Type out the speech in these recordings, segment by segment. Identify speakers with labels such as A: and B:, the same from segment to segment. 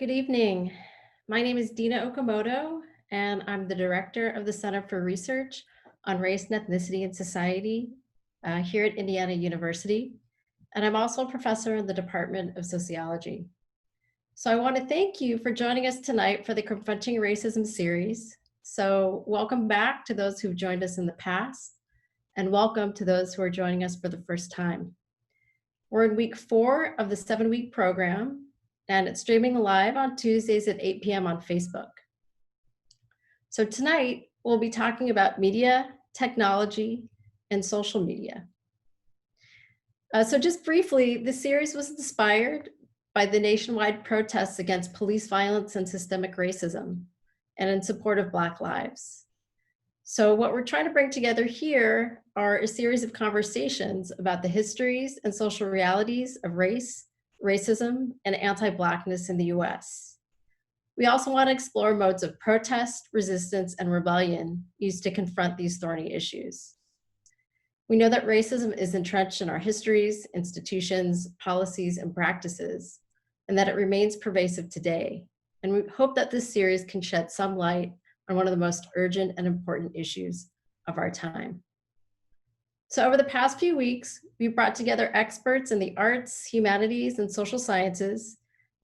A: Good evening. My name is Dina Okamoto, and I'm the director of the Center for Research on Race and Ethnicity in Society here at Indiana University. And I'm also a professor in the Department of Sociology. So I want to thank you for joining us tonight for the Confronting Racism series. So welcome back to those who've joined us in the past, and welcome to those who are joining us for the first time. We're in week 4 of the 7-week program, and it's streaming live on Tuesdays at 8 p.m. on Facebook. So tonight, we'll be talking about media, technology, and social media. So just briefly, this series was inspired by the nationwide protests against police violence and systemic racism, and in support of Black lives. So what we're trying to bring together here are a series of conversations about the histories and social realities of race, racism, and anti-Blackness in the US. We also want to explore modes of protest, resistance, and rebellion used to confront these thorny issues. We know that racism is entrenched in our histories, institutions, policies, and practices, and that it remains pervasive today. And we hope that this series can shed some light on one of the most urgent and important issues of our time. So over the past few weeks, we've brought together experts in the arts, humanities, and social sciences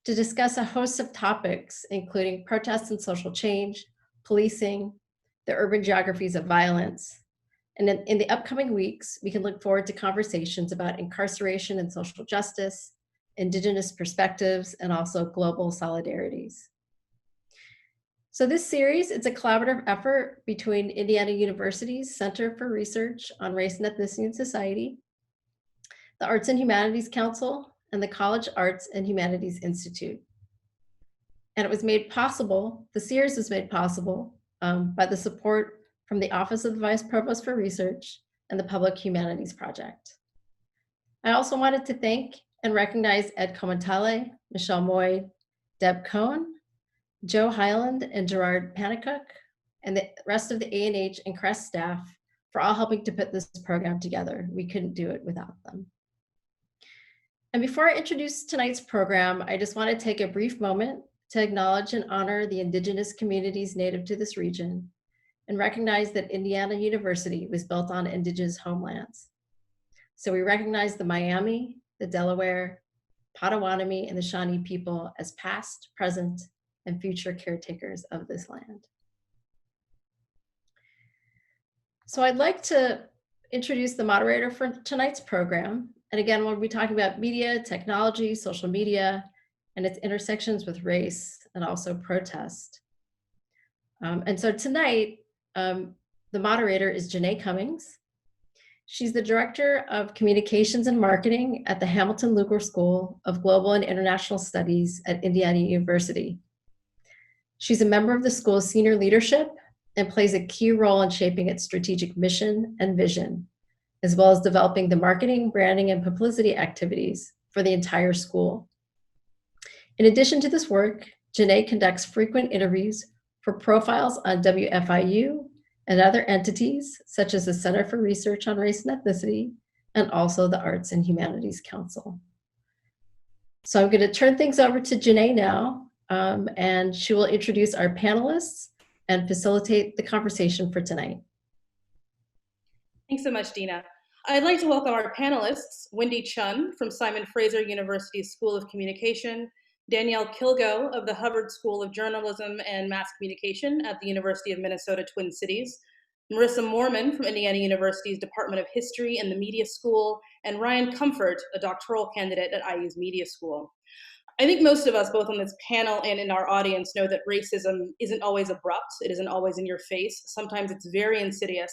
A: to discuss a host of topics, including protests and social change, policing, the urban geographies of violence. And in the upcoming weeks, we can look forward to conversations about incarceration and social justice, Indigenous perspectives, and also global solidarities. So this series, it's a collaborative effort between Indiana University's Center for Research on Race and Ethnicity in Society, the Arts and Humanities Council, and the College Arts and Humanities Institute. And it was made possible, the series was made possible by the support from the Office of the Vice Provost for Research and the Public Humanities Project. I also wanted to thank and recognize Ed Comentale, Michelle Moy, Deb Cohn, Joe Hyland, and Gerard Panicook, and the rest of the A&H and CREST staff for all helping to put this program together. We couldn't do it without them. And before I introduce tonight's program, I just want to take a brief moment to acknowledge and honor the Indigenous communities native to this region and recognize that Indiana University was built on Indigenous homelands. So we recognize the Miami, the Delaware, Potawatomi, and the Shawnee people as past, present, and future caretakers of this land. So I'd like to introduce the moderator for tonight's program. And again, we'll be talking about media, technology, social media, and its intersections with race and also protest. And so tonight, the moderator is Janae Cummings. She's the Director of Communications and Marketing at the Hamilton Lugar School of Global and International Studies at Indiana University. She's a member of the school's senior leadership and plays a key role in shaping its strategic mission and vision, as well as developing the marketing, branding, and publicity activities for the entire school. In addition to this work, Janae conducts frequent interviews for profiles on WFIU and other entities, such as the Center for Research on Race and Ethnicity, and also the Arts and Humanities Council. So I'm going to turn things over to Janae now, and she will introduce our panelists and facilitate the conversation for tonight.
B: Thanks so much, Dina. I'd like to welcome our panelists, Wendy Chun from Simon Fraser University's School of Communication, Danielle Kilgo of the Hubbard School of Journalism and Mass Communication at the University of Minnesota Twin Cities, Marissa Moorman from Indiana University's Department of History and the Media School, and Ryan Comfort, a doctoral candidate at IU's Media School. I think most of us, both on this panel and in our audience, know that racism isn't always abrupt. It isn't always in your face. Sometimes it's very insidious.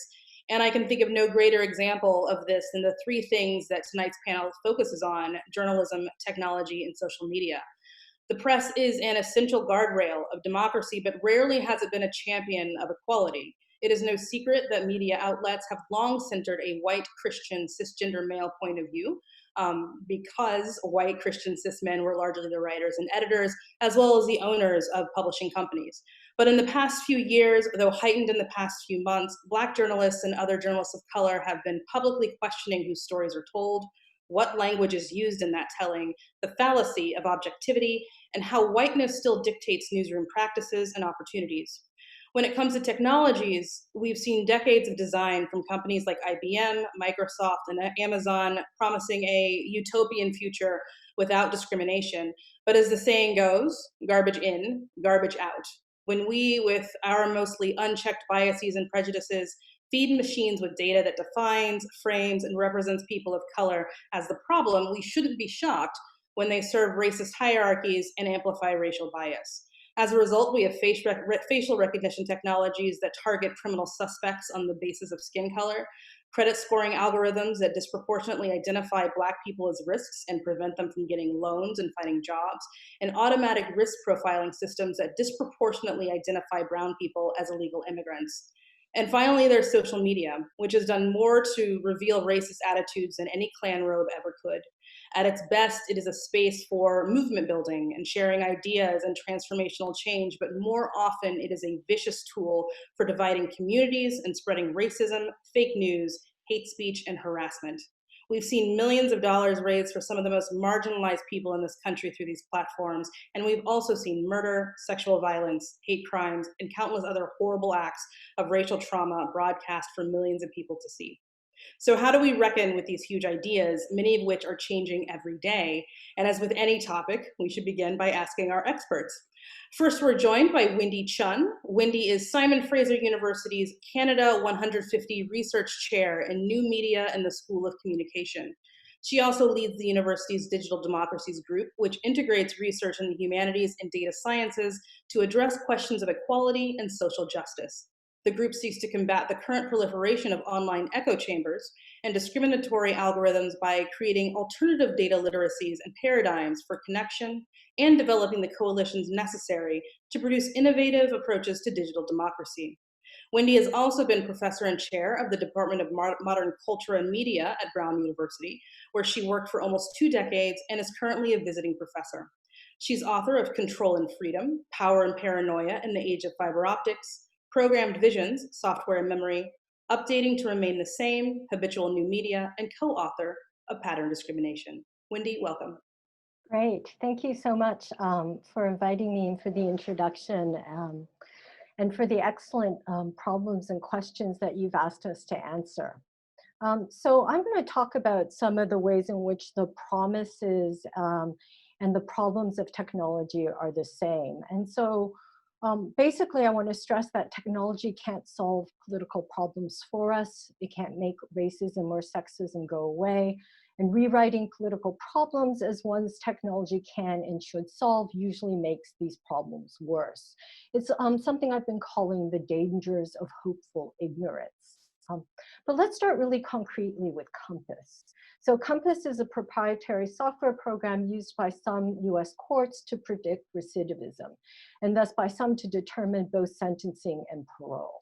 B: And I can think of no greater example of this than the 3 things that tonight's panel focuses on: journalism, technology, and social media. The press is an essential guardrail of democracy, but rarely has it been a champion of equality. It is no secret that media outlets have long centered a white Christian cisgender male point of view, because white Christian cis men were largely the writers and editors, as well as the owners of publishing companies. But in the past few years, though heightened in the past few months, Black journalists and other journalists of color have been publicly questioning whose stories are told, what language is used in that telling, the fallacy of objectivity, and how whiteness still dictates newsroom practices and opportunities. When it comes to technologies, we've seen decades of design from companies like IBM, Microsoft, and Amazon promising a utopian future without discrimination. But as the saying goes, garbage in, garbage out. When we, with our mostly unchecked biases and prejudices, feed machines with data that defines, frames, and represents people of color as the problem, we shouldn't be shocked when they serve racist hierarchies and amplify racial bias. As a result, we have facial recognition technologies that target criminal suspects on the basis of skin color, credit scoring algorithms that disproportionately identify Black people as risks and prevent them from getting loans and finding jobs, and automatic risk profiling systems that disproportionately identify brown people as illegal immigrants. And finally, there's social media, which has done more to reveal racist attitudes than any Klan robe ever could. At its best, it is a space for movement building and sharing ideas and transformational change, but more often it is a vicious tool for dividing communities and spreading racism, fake news, hate speech, and harassment. We've seen millions of dollars raised for some of the most marginalized people in this country through these platforms, and we've also seen murder, sexual violence, hate crimes, and countless other horrible acts of racial trauma broadcast for millions of people to see. So how do we reckon with these huge ideas, many of which are changing every day? And as with any topic, we should begin by asking our experts. First, we're joined by Wendy Chun. Wendy is Simon Fraser University's Canada 150 Research Chair in New Media in the School of Communication. She also leads the university's Digital Democracies Group, which integrates research in the humanities and data sciences to address questions of equality and social justice. The group seeks to combat the current proliferation of online echo chambers and discriminatory algorithms by creating alternative data literacies and paradigms for connection and developing the coalitions necessary to produce innovative approaches to digital democracy. Wendy has also been professor and chair of the Department of Modern Culture and Media at Brown University, where she worked for almost 2 decades and is currently a visiting professor. She's author of Control and Freedom, Power and Paranoia in the Age of Fiber Optics, Programmed Visions, Software and Memory, Updating to Remain the Same, Habitual New Media, and co-author of Pattern Discrimination. Wendy, welcome.
C: Great. Thank you so much for inviting me and for the introduction and for the excellent problems and questions that you've asked us to answer. So I'm going to talk about some of the ways in which the promises and the problems of technology are the same. And so basically, I want to stress that technology can't solve political problems for us. It can't make racism or sexism go away. And rewriting political problems as one's technology can and should solve usually makes these problems worse. It's something I've been calling the dangers of hopeful ignorance. But let's start really concretely with Compass. So Compass is a proprietary software program used by some US courts to predict recidivism, and thus by some to determine both sentencing and parole.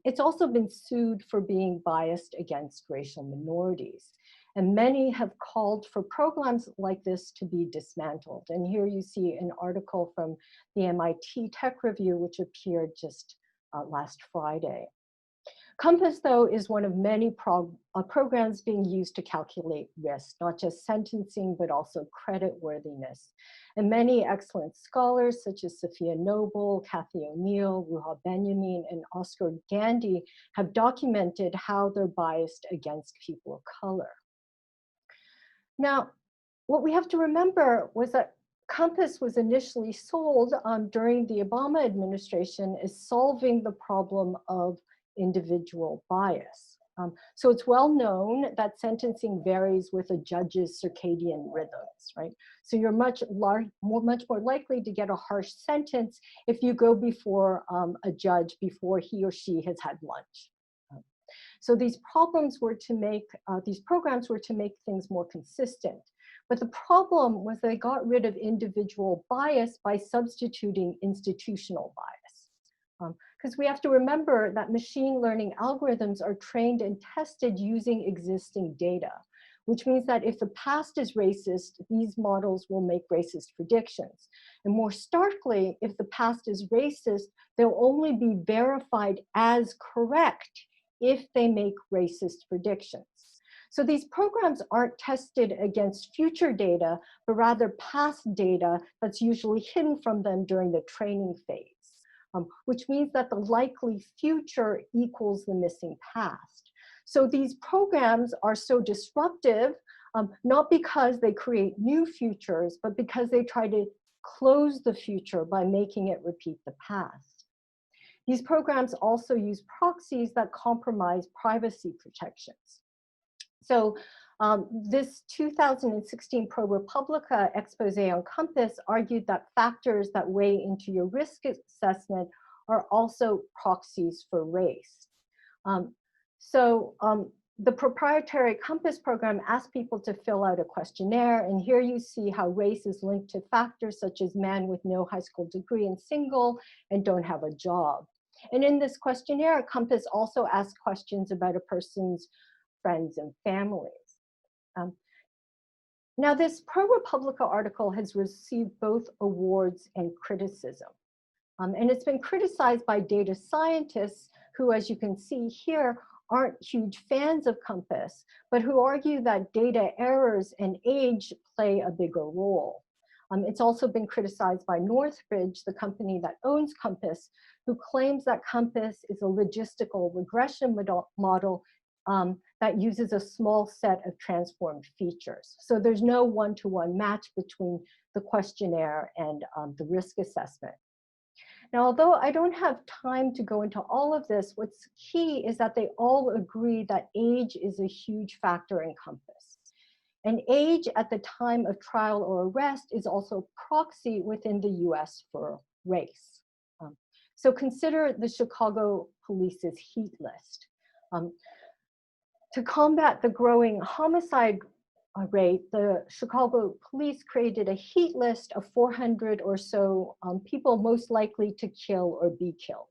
C: It's also been sued for being biased against racial minorities. And many have called for programs like this to be dismantled. And here you see an article from the MIT Tech Review, which appeared just last Friday. Compass, though, is one of many programs being used to calculate risk, not just sentencing, but also creditworthiness. And many excellent scholars, such as Sophia Noble, Kathy O'Neill, Ruha Benjamin, and Oscar Gandy, have documented how they're biased against people of color. Now, what we have to remember was that Compass was initially sold during the Obama administration as solving the problem of individual bias. So it's well known that sentencing varies with a judge's circadian rhythms, right? So you're much more likely to get a harsh sentence if you go before a judge before he or she has had lunch. So these programs were to make things more consistent. But the problem was they got rid of individual bias by substituting institutional bias. Because we have to remember that machine learning algorithms are trained and tested using existing data, which means that if the past is racist, these models will make racist predictions. And more starkly, if the past is racist, they'll only be verified as correct if they make racist predictions. So these programs aren't tested against future data, but rather past data that's usually hidden from them during the training phase, which means that the likely future equals the missing past. So these programs are so disruptive, not because they create new futures, but because they try to close the future by making it repeat the past. These programs also use proxies that compromise privacy protections. So this 2016 ProRepublica expose on Compass argued that factors that weigh into your risk assessment are also proxies for race. The proprietary Compass program asked people to fill out a questionnaire, and here you see how race is linked to factors such as man with no high school degree and single and don't have a job. And in this questionnaire, Compass also asked questions about a person's friends and families. Now this ProRepublica article has received both awards and criticism. And it's been criticized by data scientists who, as you can see here, aren't huge fans of Compass, but who argue that data errors and age play a bigger role. It's also been criticized by Northbridge, the company that owns Compass, who claims that Compass is a logistical regression model that uses a small set of transformed features. So there's no one-to-one match between the questionnaire and the risk assessment. Now, although I don't have time to go into all of this, what's key is that they all agree that age is a huge factor in Compass. And age at the time of trial or arrest is also a proxy within the US for race. So consider the Chicago police's heat list. To combat the growing homicide rate, the Chicago police created a heat list of 400 or so people most likely to kill or be killed.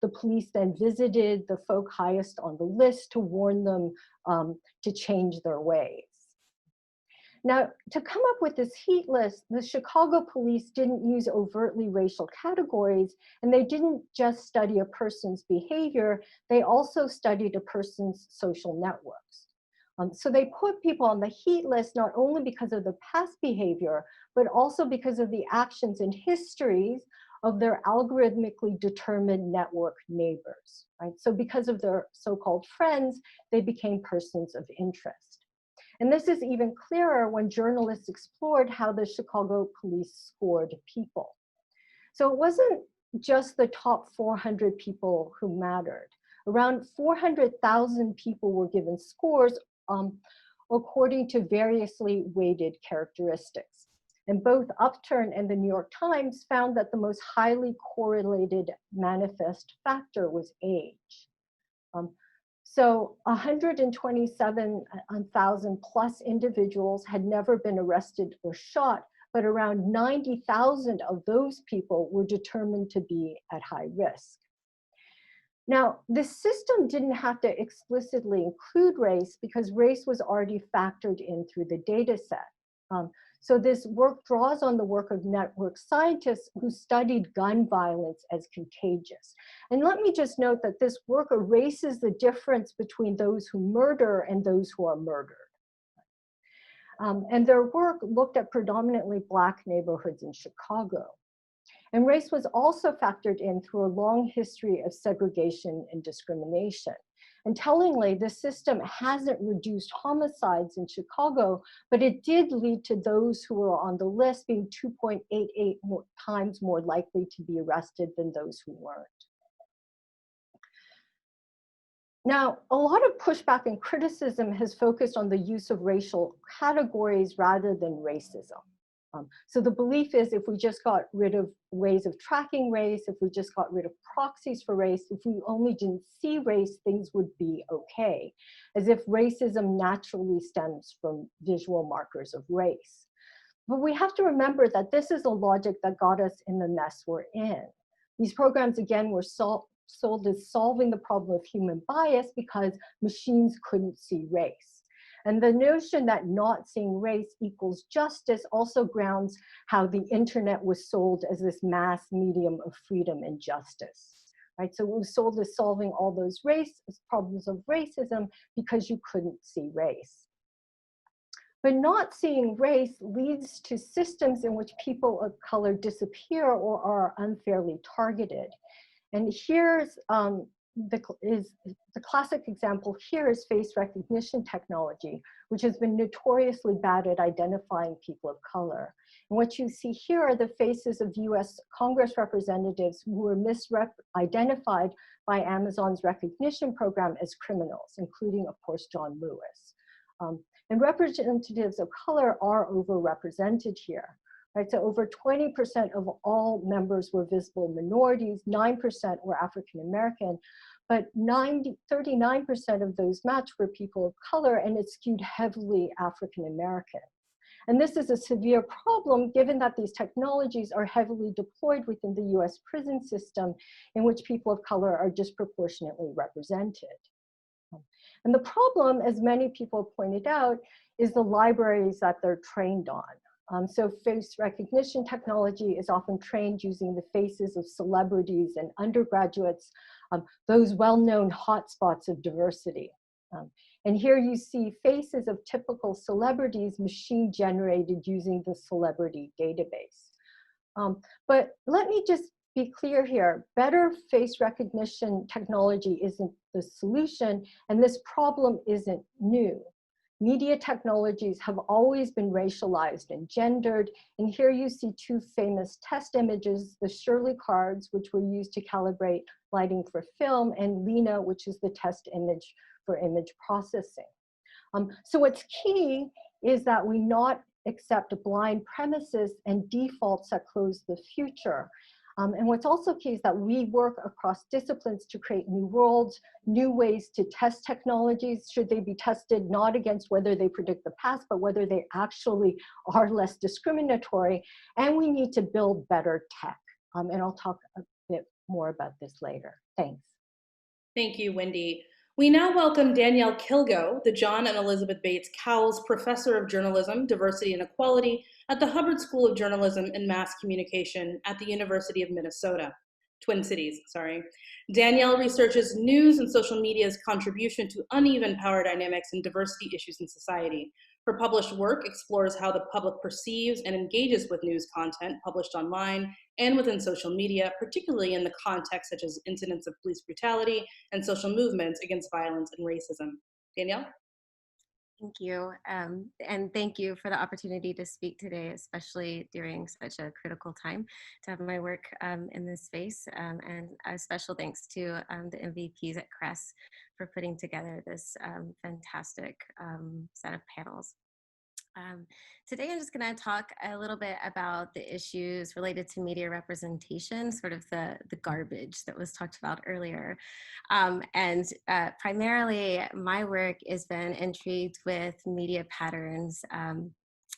C: The police then visited the folk highest on the list to warn them to change their ways. Now, to come up with this heat list, the Chicago police didn't use overtly racial categories, and they didn't just study a person's behavior, they also studied a person's social networks. So they put people on the heat list not only because of the past behavior, but also because of the actions and histories of their algorithmically determined network neighbors, right? So because of their so-called friends, they became persons of interest. And this is even clearer when journalists explored how the Chicago police scored people. So it wasn't just the top 400 people who mattered. Around 400,000 people were given scores according to variously weighted characteristics. And both Upturn and the New York Times found that the most highly correlated manifest factor was age. So 127,000 plus individuals had never been arrested or shot, but around 90,000 of those people were determined to be at high risk. Now, this system didn't have to explicitly include race because race was already factored in through the data set. So this work draws on the work of network scientists who studied gun violence as contagious. And let me just note that this work erases the difference between those who murder and those who are murdered. And their work looked at predominantly Black neighborhoods in Chicago. And race was also factored in through a long history of segregation and discrimination. And tellingly, the system hasn't reduced homicides in Chicago, but it did lead to those who were on the list being 2.88 times more likely to be arrested than those who weren't. Now, a lot of pushback and criticism has focused on the use of racial categories rather than racism. So the belief is if we just got rid of ways of tracking race, if we just got rid of proxies for race, if we only didn't see race, things would be okay, as if racism naturally stems from visual markers of race. But we have to remember that this is a logic that got us in the mess we're in. These programs, again, were sold as solving the problem of human bias because machines couldn't see race. And the notion that not seeing race equals justice also grounds how the internet was sold as this mass medium of freedom and justice. right? So it was sold as solving all those problems of racism because you couldn't see race. But not seeing race leads to systems in which people of color disappear or are unfairly targeted. And here's the classic example here is face recognition technology, which has been notoriously bad at identifying people of color. And what you see here are the faces of US Congress representatives who were misidentified by Amazon's recognition program as criminals, including, of course, John Lewis. And representatives of color are overrepresented here. Right, so over 20% of all members were visible minorities, 9% were African American, but 39% of those matched were people of color, and it skewed heavily African American. And this is a severe problem given that these technologies are heavily deployed within the US prison system in which people of color are disproportionately represented. And the problem, as many people have pointed out, is the libraries that they're trained on. So face recognition technology is often trained using the faces of celebrities and undergraduates, those well-known hotspots of diversity. And here you see faces of typical celebrities machine generated using the celebrity database. But let me just be clear here, better face recognition technology isn't the solution, and this problem isn't new. Media technologies have always been racialized and gendered, and here you see two famous test images, the Shirley cards, which were used to calibrate lighting for film, and Lena, which is the test image for image processing. So what's key is that we not accept blind premises and defaults that close the future. And what's also key is that we work across disciplines to create new worlds, new ways to test technologies. Should they be tested not against whether they predict the past, but whether they actually are less discriminatory. And we need to build better tech. And I'll talk a bit more about this later. Thanks.
B: Thank you, Wendy. We now welcome Danielle Kilgo, the John and Elizabeth Bates Cowles Professor of Journalism, Diversity and Equality at the Hubbard School of Journalism and Mass Communication at the University of Minnesota, Twin Cities, sorry. Danielle researches news and social media's contribution to uneven power dynamics and diversity issues in society. Her published work explores how the public perceives and engages with news content published online and within social media, particularly in the context such as incidents of police brutality and social movements against violence and racism. Danielle?
D: Thank you. And thank you for the opportunity to speak today, especially during such a critical time to have my work in this space. And a special thanks to the MVPs at CRESS for putting together this fantastic set of panels. Today I'm just going to talk a little bit about the issues related to media representation, sort of the garbage that was talked about earlier. Primarily my work has been intrigued with media patterns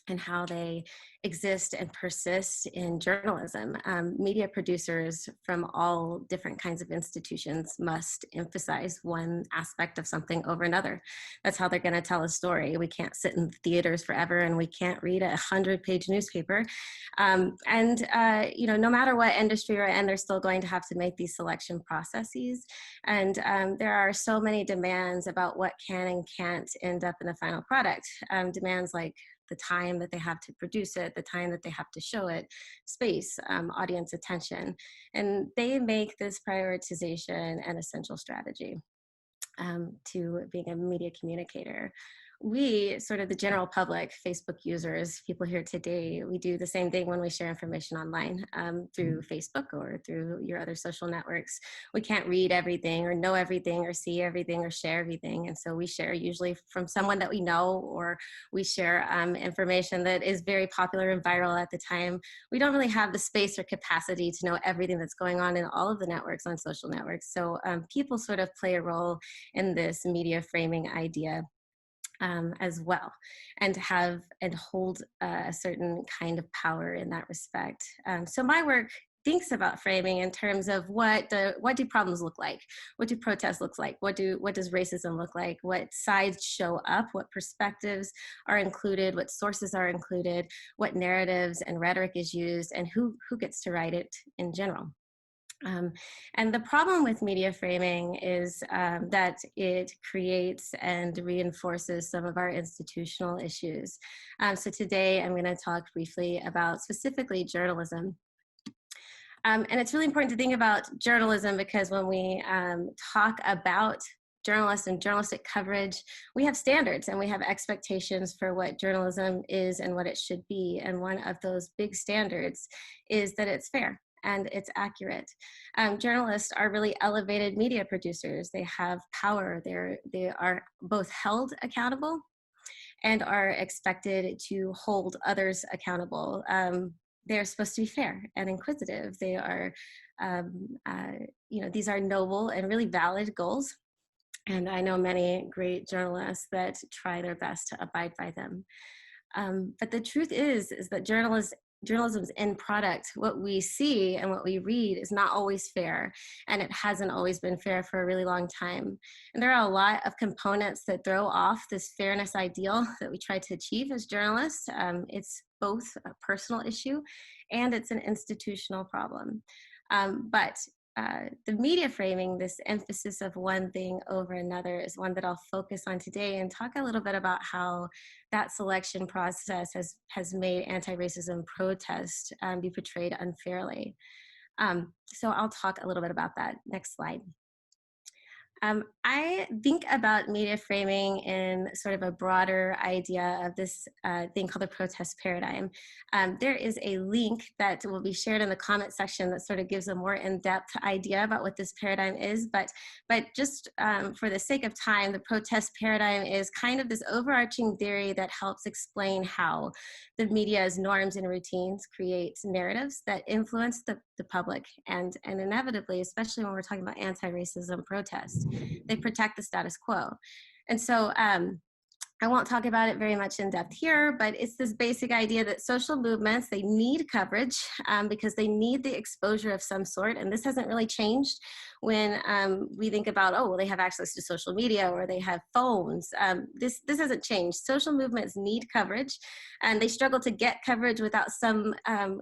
D: and how they exist and persist in journalism. Media producers from all different kinds of institutions must emphasize one aspect of something over another. That's how they're going to tell a story. We can't sit in theaters forever, and we can't read a 100-page newspaper. You know, no matter what industry we're in, they're still going to have to make these selection processes. And there are so many demands about what can and can't end up in the final product. Demands like the time that they have to produce it, the time that they have to show it, space, audience attention. And they make this prioritization an essential strategy to being a media communicator. We, sort of the general public, Facebook users, people here today, we do the same thing when we share information online through Facebook or through your other social networks. We can't read everything or know everything or see everything or share everything. And so we share usually from someone that we know, or we share information that is very popular and viral at the time. We don't really have the space or capacity to know everything that's going on in all of the networks on social networks. So people sort of play a role in this media framing idea as well, and hold a certain kind of power in that respect. So my work thinks about framing in terms of what do problems look like? What do protests look like? What does racism look like? What sides show up? What perspectives are included? What sources are included? What narratives and rhetoric is used? And who gets to write it in general? And the problem with media framing is that it creates and reinforces some of our institutional issues. So today I'm going to talk briefly about specifically journalism. And it's really important to think about journalism because when we talk about journalists and journalistic coverage, we have standards and we have expectations for what journalism is and what it should be. And one of those big standards is that it's fair and it's accurate. Journalists are really elevated media producers. They have power. They are both held accountable and are expected to hold others accountable. They're supposed to be fair and inquisitive. They are, these are noble and really valid goals. And I know many great journalists that try their best to abide by them. But the truth is that journalism's end product, what we see and what we read, is not always fair, and it hasn't always been fair for a really long time. And there are a lot of components that throw off this fairness ideal that we try to achieve as journalists. It's both a personal issue and it's an institutional problem. But the media framing, this emphasis of one thing over another, is one that I'll focus on today and talk a little bit about how that selection process has made anti-racism protest be portrayed unfairly. So I'll talk a little bit about that. Next slide. I think about media framing in sort of a broader idea of this thing called the protest paradigm. There is a link that will be shared in the comment section that sort of gives a more in-depth idea about what this paradigm is, but just for the sake of time, the protest paradigm is kind of this overarching theory that helps explain how the media's norms and routines create narratives that influence the public, and inevitably, especially when we're talking about anti-racism protests, they protect the status quo. And so I won't talk about it very much in depth here, but it's this basic idea that social movements, they need coverage because they need the exposure of some sort. And this hasn't really changed when we think about, oh, well, they have access to social media or they have phones. This hasn't changed. Social movements need coverage, and they struggle to get coverage without some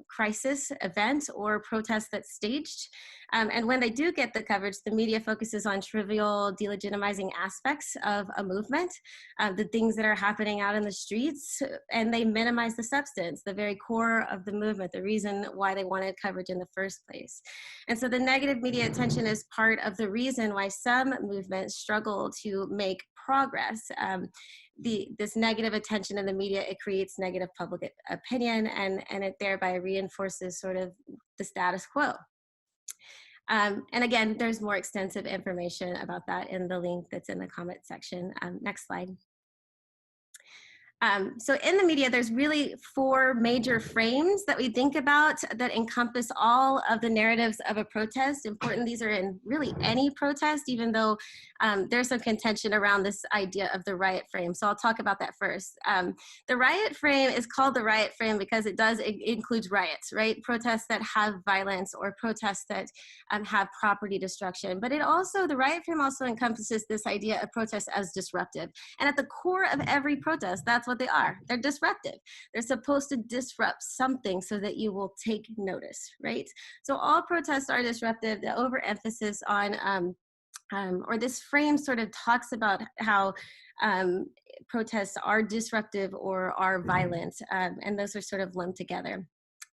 D: crisis event or protest that's staged. And when they do get the coverage, the media focuses on trivial, delegitimizing aspects of a movement, the things that are happening out in the streets, and they minimize the substance, the very core of the movement, the reason why they wanted coverage in the first place. And so the negative media attention is part of the reason why some movements struggle to make progress. This negative attention in the media, it creates negative public opinion, and it thereby reinforces sort of the status quo. And again, there's more extensive information about that in the link that's in the comment section. Next slide. So in the media, there's really 4 major frames that we think about that encompass all of the narratives of a protest. Important, these are in really any protest, even though there's some contention around this idea of the riot frame. So I'll talk about that first. The riot frame is called the riot frame because it includes riots, right? Protests that have violence or protests that have property destruction. But the riot frame also encompasses this idea of protest as disruptive. And at the core of every protest, that's what they are. They're disruptive. They're supposed to disrupt something so that you will take notice, right? So all protests are disruptive. The overemphasis on, or this frame sort of talks about how protests are disruptive or are violent, and those are sort of lumped together.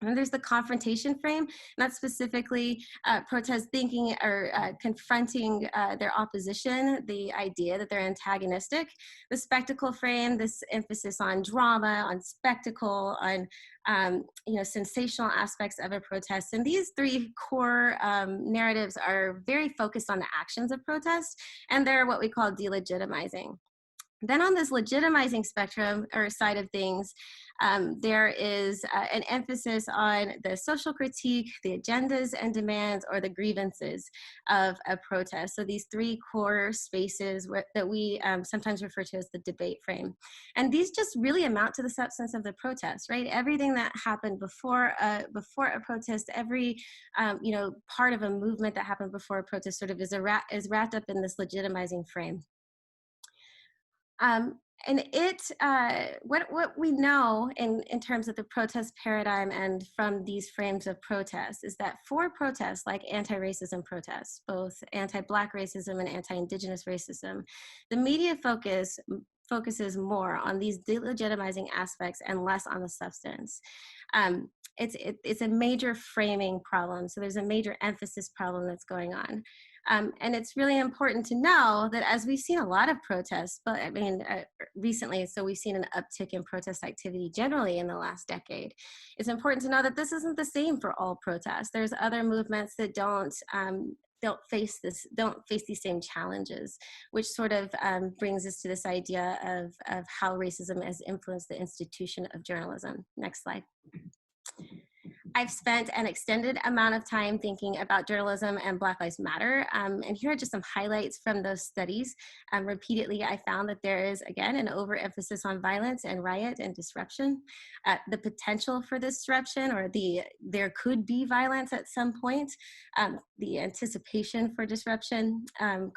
D: And then there's the confrontation frame, not specifically protest thinking or confronting their opposition, the idea that they're antagonistic. The spectacle frame, this emphasis on drama, on spectacle, on sensational aspects of a protest. And these 3 core narratives are very focused on the actions of protest, and they're what we call delegitimizing. Then on this legitimizing spectrum or side of things, there is an emphasis on the social critique, the agendas and demands, or the grievances of a protest. So these 3 core spaces that we sometimes refer to as the debate frame. And these just really amount to the substance of the protest, right? Everything that happened before a protest, every part of a movement that happened before a protest sort of is wrapped up in this legitimizing frame. And what we know in terms of the protest paradigm and from these frames of protest is that for protests like anti-racism protests, both anti-Black racism and anti-Indigenous racism, the media focuses more on these delegitimizing aspects and less on the substance. It's a major framing problem. So there's a major emphasis problem that's going on. And it's really important to know that as we've seen a lot of protests, but I mean, recently, so we've seen an uptick in protest activity generally in the last decade. It's important to know that this isn't the same for all protests. There's other movements that don't face these same challenges, which sort of brings us to this idea of how racism has influenced the institution of journalism. Next slide. I've spent an extended amount of time thinking about journalism and Black Lives Matter. And here are just some highlights from those studies. Repeatedly, I found that there is, again, an overemphasis on violence and riot and disruption. The potential for disruption, or there could be violence at some point. The anticipation for disruption,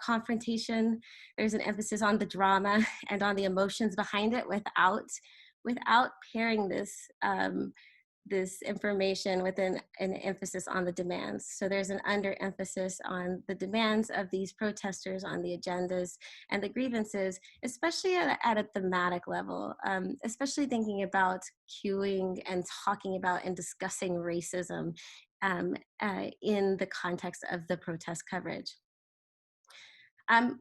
D: confrontation. There's an emphasis on the drama and on the emotions behind it without pairing this information with an emphasis on the demands. So there's an underemphasis on the demands of these protesters, on the agendas and the grievances, especially at a thematic level, especially thinking about cueing and talking about and discussing racism in the context of the protest coverage.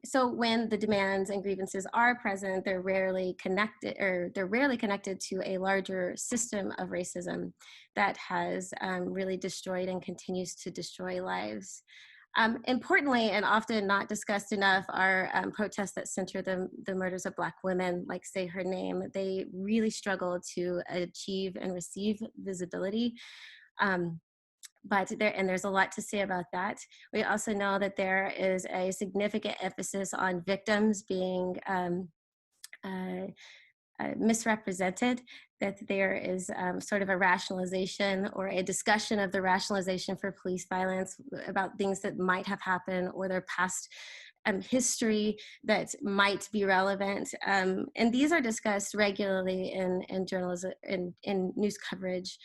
D: So when the demands and grievances are present, they're rarely connected to a larger system of racism that has really destroyed and continues to destroy lives. Importantly, and often not discussed enough, are protests that center the murders of Black women, like Say Her Name. They really struggle to achieve and receive visibility. But there's a lot to say about that. We also know that there is a significant emphasis on victims being misrepresented, that there is sort of a rationalization or a discussion of the rationalization for police violence about things that might have happened or their past history that might be relevant. And these are discussed regularly in journalism, in news coverage,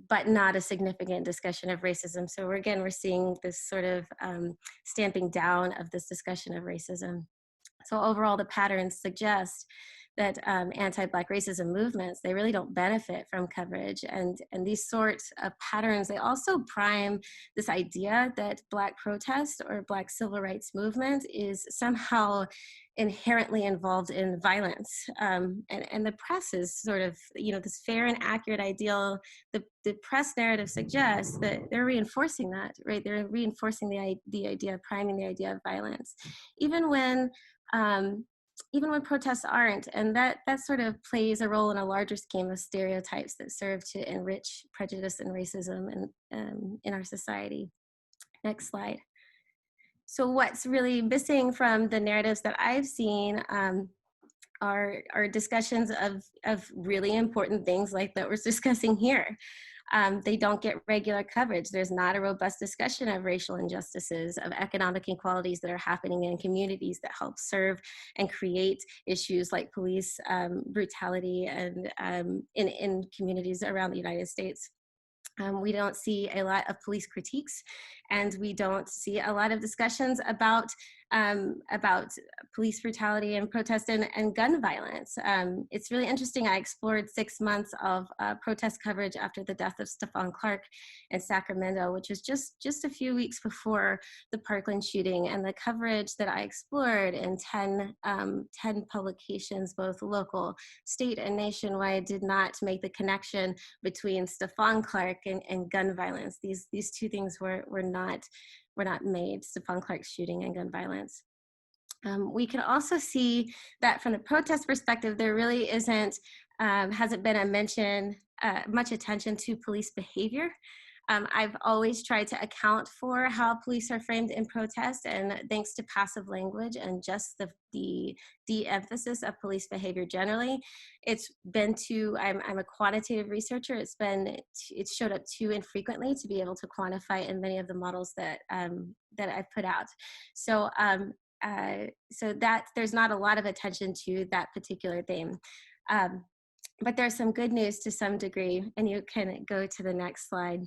D: but not a significant discussion of racism. So we're seeing this sort of stamping down of this discussion of racism. So overall, the patterns suggest that anti-Black racism movements, they really don't benefit from coverage. And these sorts of patterns, they also prime this idea that Black protest or Black civil rights movement is somehow inherently involved in violence. And the press is sort of, this fair and accurate ideal. The press narrative suggests that they're reinforcing that, right? They're reinforcing the idea, priming the idea of violence, even when protests aren't. And that sort of plays a role in a larger scheme of stereotypes that serve to enrich prejudice and racism in our society. Next slide. So what's really missing from the narratives that I've seen are discussions of really important things like that we're discussing here. They don't get regular coverage. There's not a robust discussion of racial injustices, of economic inequalities that are happening in communities that help serve and create issues like police brutality and in communities around the United States. We don't see a lot of police critiques, and we don't see a lot of discussions about police brutality and protest and gun violence. It's really interesting. I explored 6 months of protest coverage after the death of Stephon Clark in Sacramento, which was just a few weeks before the Parkland shooting. And the coverage that I explored in 10 publications, both local, state, and nationwide, did not make the connection between Stephon Clark and gun violence. These two things were not made, Stephon Clark's shooting and gun violence. We can also see that from the protest perspective, there really hasn't been much attention to police behavior. I've always tried to account for how police are framed in protest, and thanks to passive language and just the de-emphasis of police behavior generally, it's been I'm a quantitative researcher. It's showed up too infrequently to be able to quantify in many of the models that I've put out. So so that there's not a lot of attention to that particular theme. But there's some good news to some degree, and you can go to the next slide.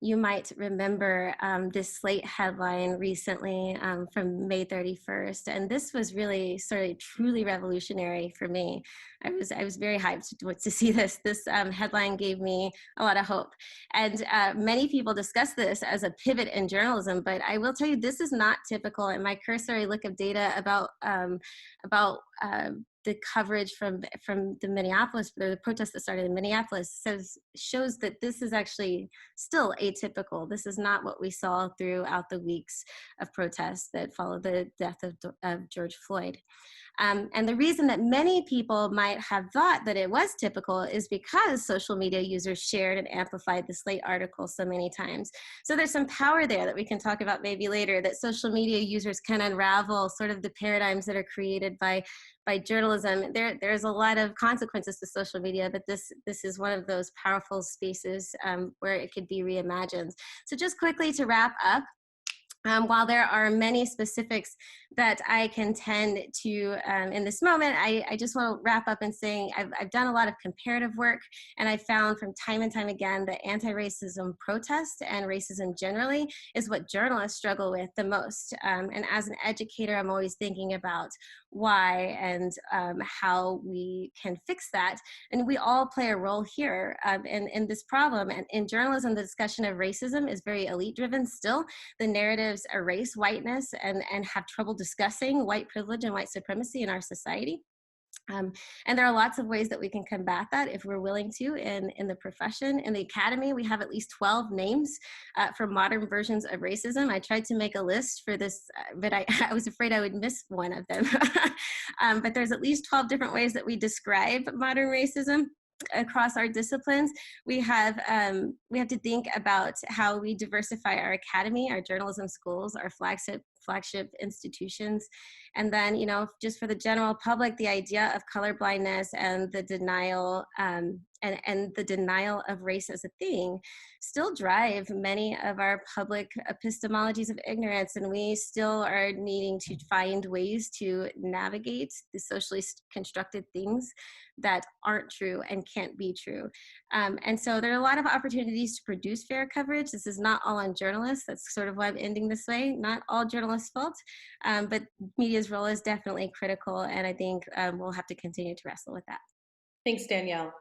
D: You might remember this Slate headline recently from May 31st, and this was really sort of truly revolutionary for me. I was very hyped to see this. This headline gave me a lot of hope, and many people discuss this as a pivot in journalism. But I will tell you, this is not typical. In my cursory look of data about the coverage from the Minneapolis, the protest that started in Minneapolis, shows that this is actually still atypical. This is not what we saw throughout the weeks of protests that followed the death of George Floyd. And the reason that many people might have thought that it was typical is because social media users shared and amplified the Slate article so many times. So there's some power there that we can talk about maybe later, that social media users can unravel sort of the paradigms that are created by journalism. There's a lot of consequences to social media, but this is one of those powerful spaces where it could be reimagined. So just quickly to wrap up, while there are many specifics that I can tend to in this moment, I just want to wrap up in saying I've done a lot of comparative work, and I found from time and time again that anti-racism protest and racism generally is what journalists struggle with the most. And as an educator, I'm always thinking about why and how we can fix that. And we all play a role here in this problem. And in journalism, the discussion of racism is very elite driven still. The narratives erase whiteness and have trouble discussing white privilege and white supremacy in our society. And there are lots of ways that we can combat that if we're willing to in the profession. In the academy, we have at least 12 names for modern versions of racism. I tried to make a list for this, but I was afraid I would miss one of them. But there's at least 12 different ways that we describe modern racism across our disciplines. We have to think about how we diversify our academy, our journalism schools, our flagship institutions. And then, just for the general public, the idea of colorblindness and the denial and the denial of race as a thing still drive many of our public epistemologies of ignorance. And we still are needing to find ways to navigate the socially constructed things that aren't true and can't be true. And so there are a lot of opportunities to produce fair coverage. This is not all on journalists. That's sort of why I'm ending this way. Not all journalists' fault, but media's role is definitely critical. And I think we'll have to continue to wrestle with that.
B: Thanks, Danielle.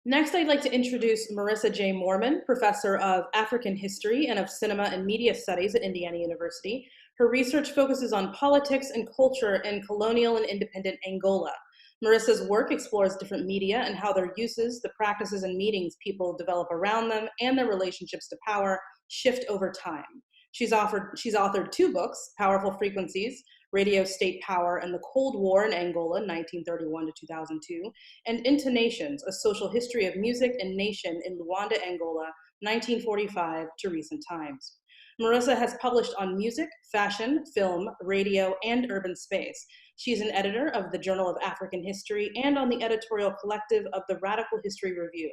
B: Next, I'd like to introduce Marissa J. Moorman, Professor of African History and of Cinema and Media Studies at Indiana University. Her research focuses on politics and culture in colonial and independent Angola. Marissa's work explores different media and how their uses, the practices and meanings people develop around them, and their relationships to power shift over time. She's authored 2 books, Powerful Frequencies, Radio State Power and the Cold War in Angola, 1931 to 2002, and Into Nations, A Social History of Music and Nation in Luanda, Angola, 1945 to recent times. Marissa has published on music, fashion, film, radio, and urban space. She's an editor of the Journal of African History and on the editorial collective of the Radical History Review.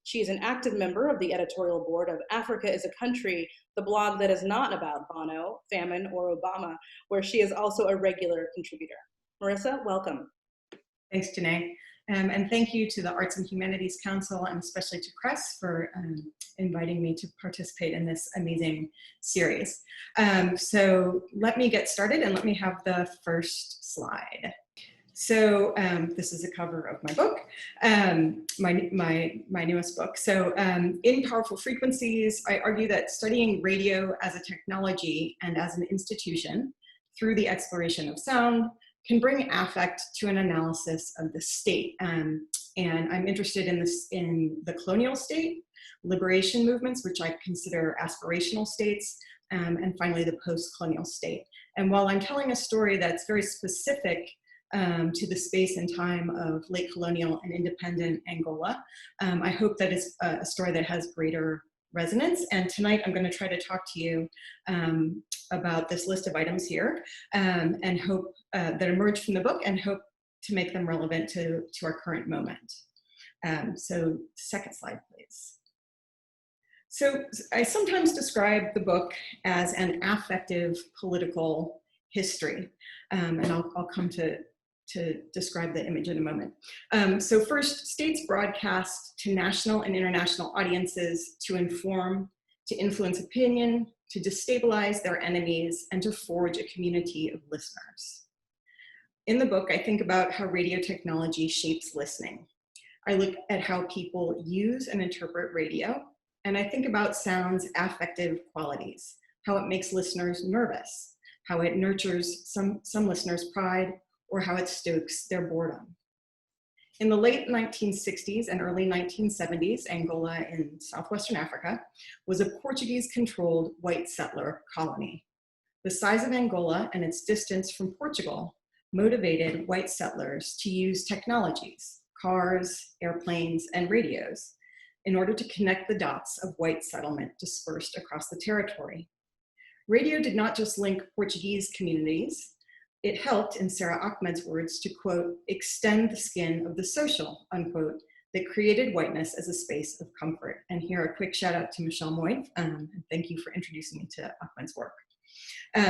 B: She is an active member of the editorial board of Africa is a Country, the blog that is not about Bono, famine, or Obama, where she is also a regular contributor. Marissa, welcome.
E: Thanks, Janae. And thank you to the Arts and Humanities Council and especially to Cress for inviting me to participate in this amazing series. So let me get started and let me have the first slide. So this is a cover of my book, my newest book. So in Powerful Frequencies, I argue that studying radio as a technology and as an institution through the exploration of sound can bring affect to an analysis of the state. And I'm interested in the colonial state, liberation movements, which I consider aspirational states, and finally the post-colonial state. And while I'm telling a story that's very specific to the space and time of late colonial and independent Angola, I hope that it's a story that has greater resonance. And tonight I'm going to try to talk to you about this list of items here and hope that emerge from the book and hope to make them relevant to our current moment. So second slide, please. So I sometimes describe the book as an affective political history. And I'll come to describe the image in a moment. So first, states broadcast to national and international audiences to inform, to influence opinion, to destabilize their enemies, and to forge a community of listeners. In the book, I think about how radio technology shapes listening. I look at how people use and interpret radio, and I think about sound's affective qualities, how it makes listeners nervous, how it nurtures some listeners' pride, or how it stokes their boredom. In the late 1960s and early 1970s, Angola in southwestern Africa was a Portuguese-controlled white settler colony. The size of Angola and its distance from Portugal motivated white settlers to use technologies, cars, airplanes, and radios, in order to connect the dots of white settlement dispersed across the territory. Radio did not just link Portuguese communities, it helped, in Sarah Ahmed's words, to, quote, extend the skin of the social, unquote, that created whiteness as a space of comfort. And here a quick shout out to Michelle Moy, and thank you for introducing me to Ahmed's work.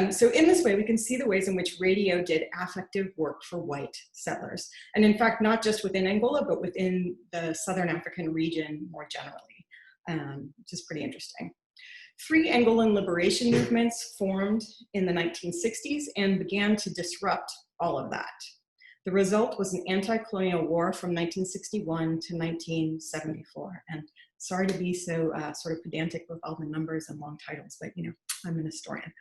E: So in this way, we can see the ways in which radio did affective work for white settlers. And in fact, not just within Angola, but within the Southern African region more generally, which is pretty interesting. 3 Angolan liberation movements formed in the 1960s and began to disrupt all of that. The result was an anti-colonial war from 1961 to 1974. And sorry to be so sort of pedantic with all the numbers and long titles, but you know, I'm an historian.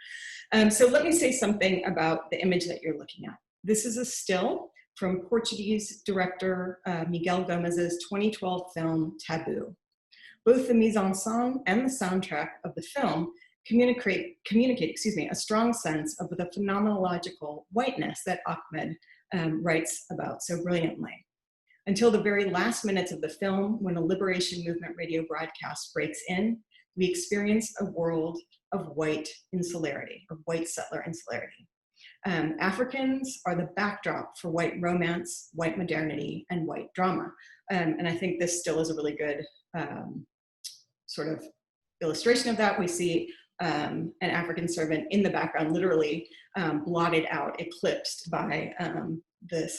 E: So let me say something about the image that you're looking at. This is a still from Portuguese director Miguel Gomez's 2012 film, Taboo. Both the mise en scène and the soundtrack of the film communicate a strong sense of the phenomenological whiteness that Ahmed writes about so brilliantly. Until the very last minutes of the film, when a liberation movement radio broadcast breaks in, we experience a world of white insularity, of white settler insularity. Africans are the backdrop for white romance, white modernity, and white drama. And I think this still is a really good sort of illustration of that. We see an African servant in the background, literally blotted out, eclipsed by the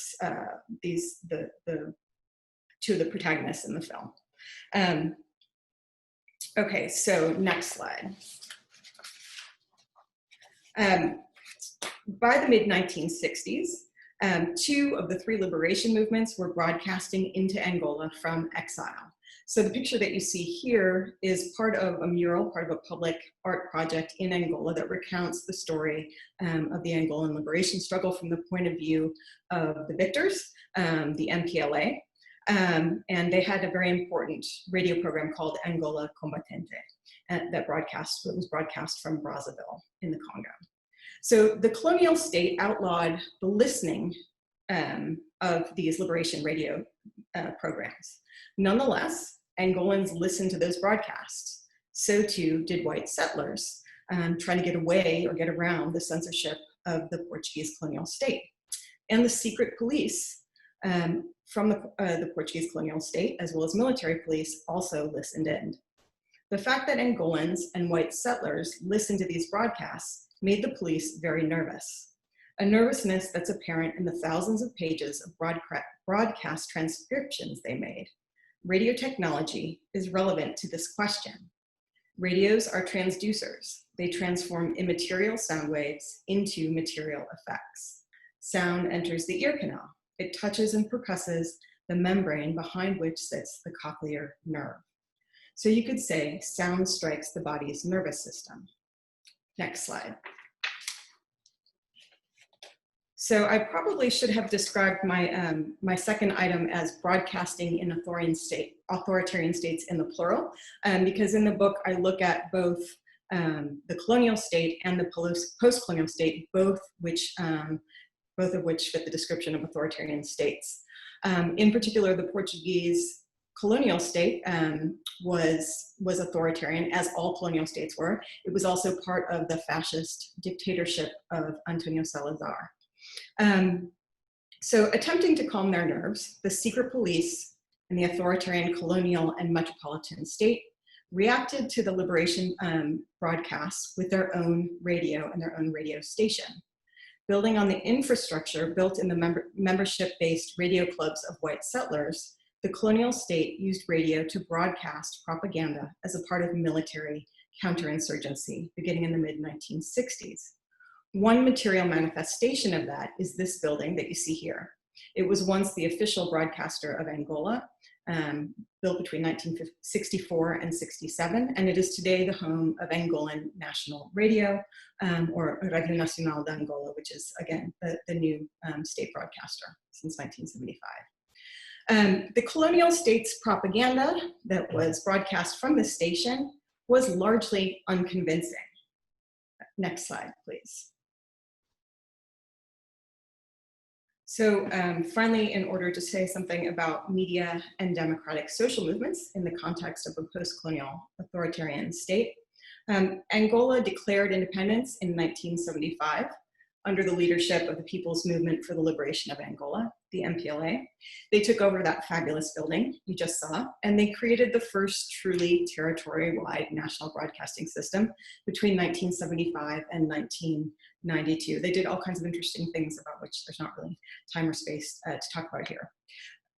E: two of the protagonists in the film. Okay, so next slide. By the mid-1960s, 2 of the 3 liberation movements were broadcasting into Angola from exile. So the picture that you see here is part of a mural, part of a public art project in Angola that recounts the story of the Angolan liberation struggle from the point of view of the victors, the MPLA. And they had a very important radio program called Angola Combatente that was broadcast from Brazzaville in the Congo. So the colonial state outlawed the listening of these liberation radio programs. Nonetheless, Angolans listened to those broadcasts. So too did white settlers, trying to get away or get around the censorship of the Portuguese colonial state. And the secret police from the Portuguese colonial state, as well as military police, also listened in. The fact that Angolans and white settlers listened to these broadcasts made the police very nervous. A nervousness that's apparent in the thousands of pages of broadcast transcriptions they made. Radio technology is relevant to this question. Radios are transducers. They transform immaterial sound waves into material effects. Sound enters the ear canal. It touches and percusses the membrane behind which sits the cochlear nerve. So you could say sound strikes the body's nervous system. Next slide. So I probably should have described my, my second item as broadcasting in authoritarian states in the plural, because in the book I look at both the colonial state and the post-colonial state, both of which fit the description of authoritarian states. In particular, the Portuguese colonial state was authoritarian, as all colonial states were. It was also part of the fascist dictatorship of Antonio Salazar. So attempting to calm their nerves, the secret police and the authoritarian colonial and metropolitan state reacted to the liberation broadcasts with their own radio and their own radio station. building on the infrastructure built in the membership-based radio clubs of white settlers, the colonial state used radio to broadcast propaganda as a part of military counterinsurgency beginning in the mid-1960s. One material manifestation of that is this building that you see here. It was once the official broadcaster of Angola, built between 1964 and 67, and it is today the home of Angolan National Radio, or Radio Nacional de Angola, which is, again, the new state broadcaster since 1975. The colonial state's propaganda that was broadcast from the station was largely unconvincing. Next slide, please. So finally, in order to say something about media and democratic social movements in the context of a post-colonial authoritarian state, Angola declared independence in 1975 under the leadership of the People's Movement for the Liberation of Angola, the MPLA. They took over that fabulous building you just saw, and they created the first truly territory-wide national broadcasting system between 1975 and 1992. They did all kinds of interesting things about which there's not really time or space to talk about here.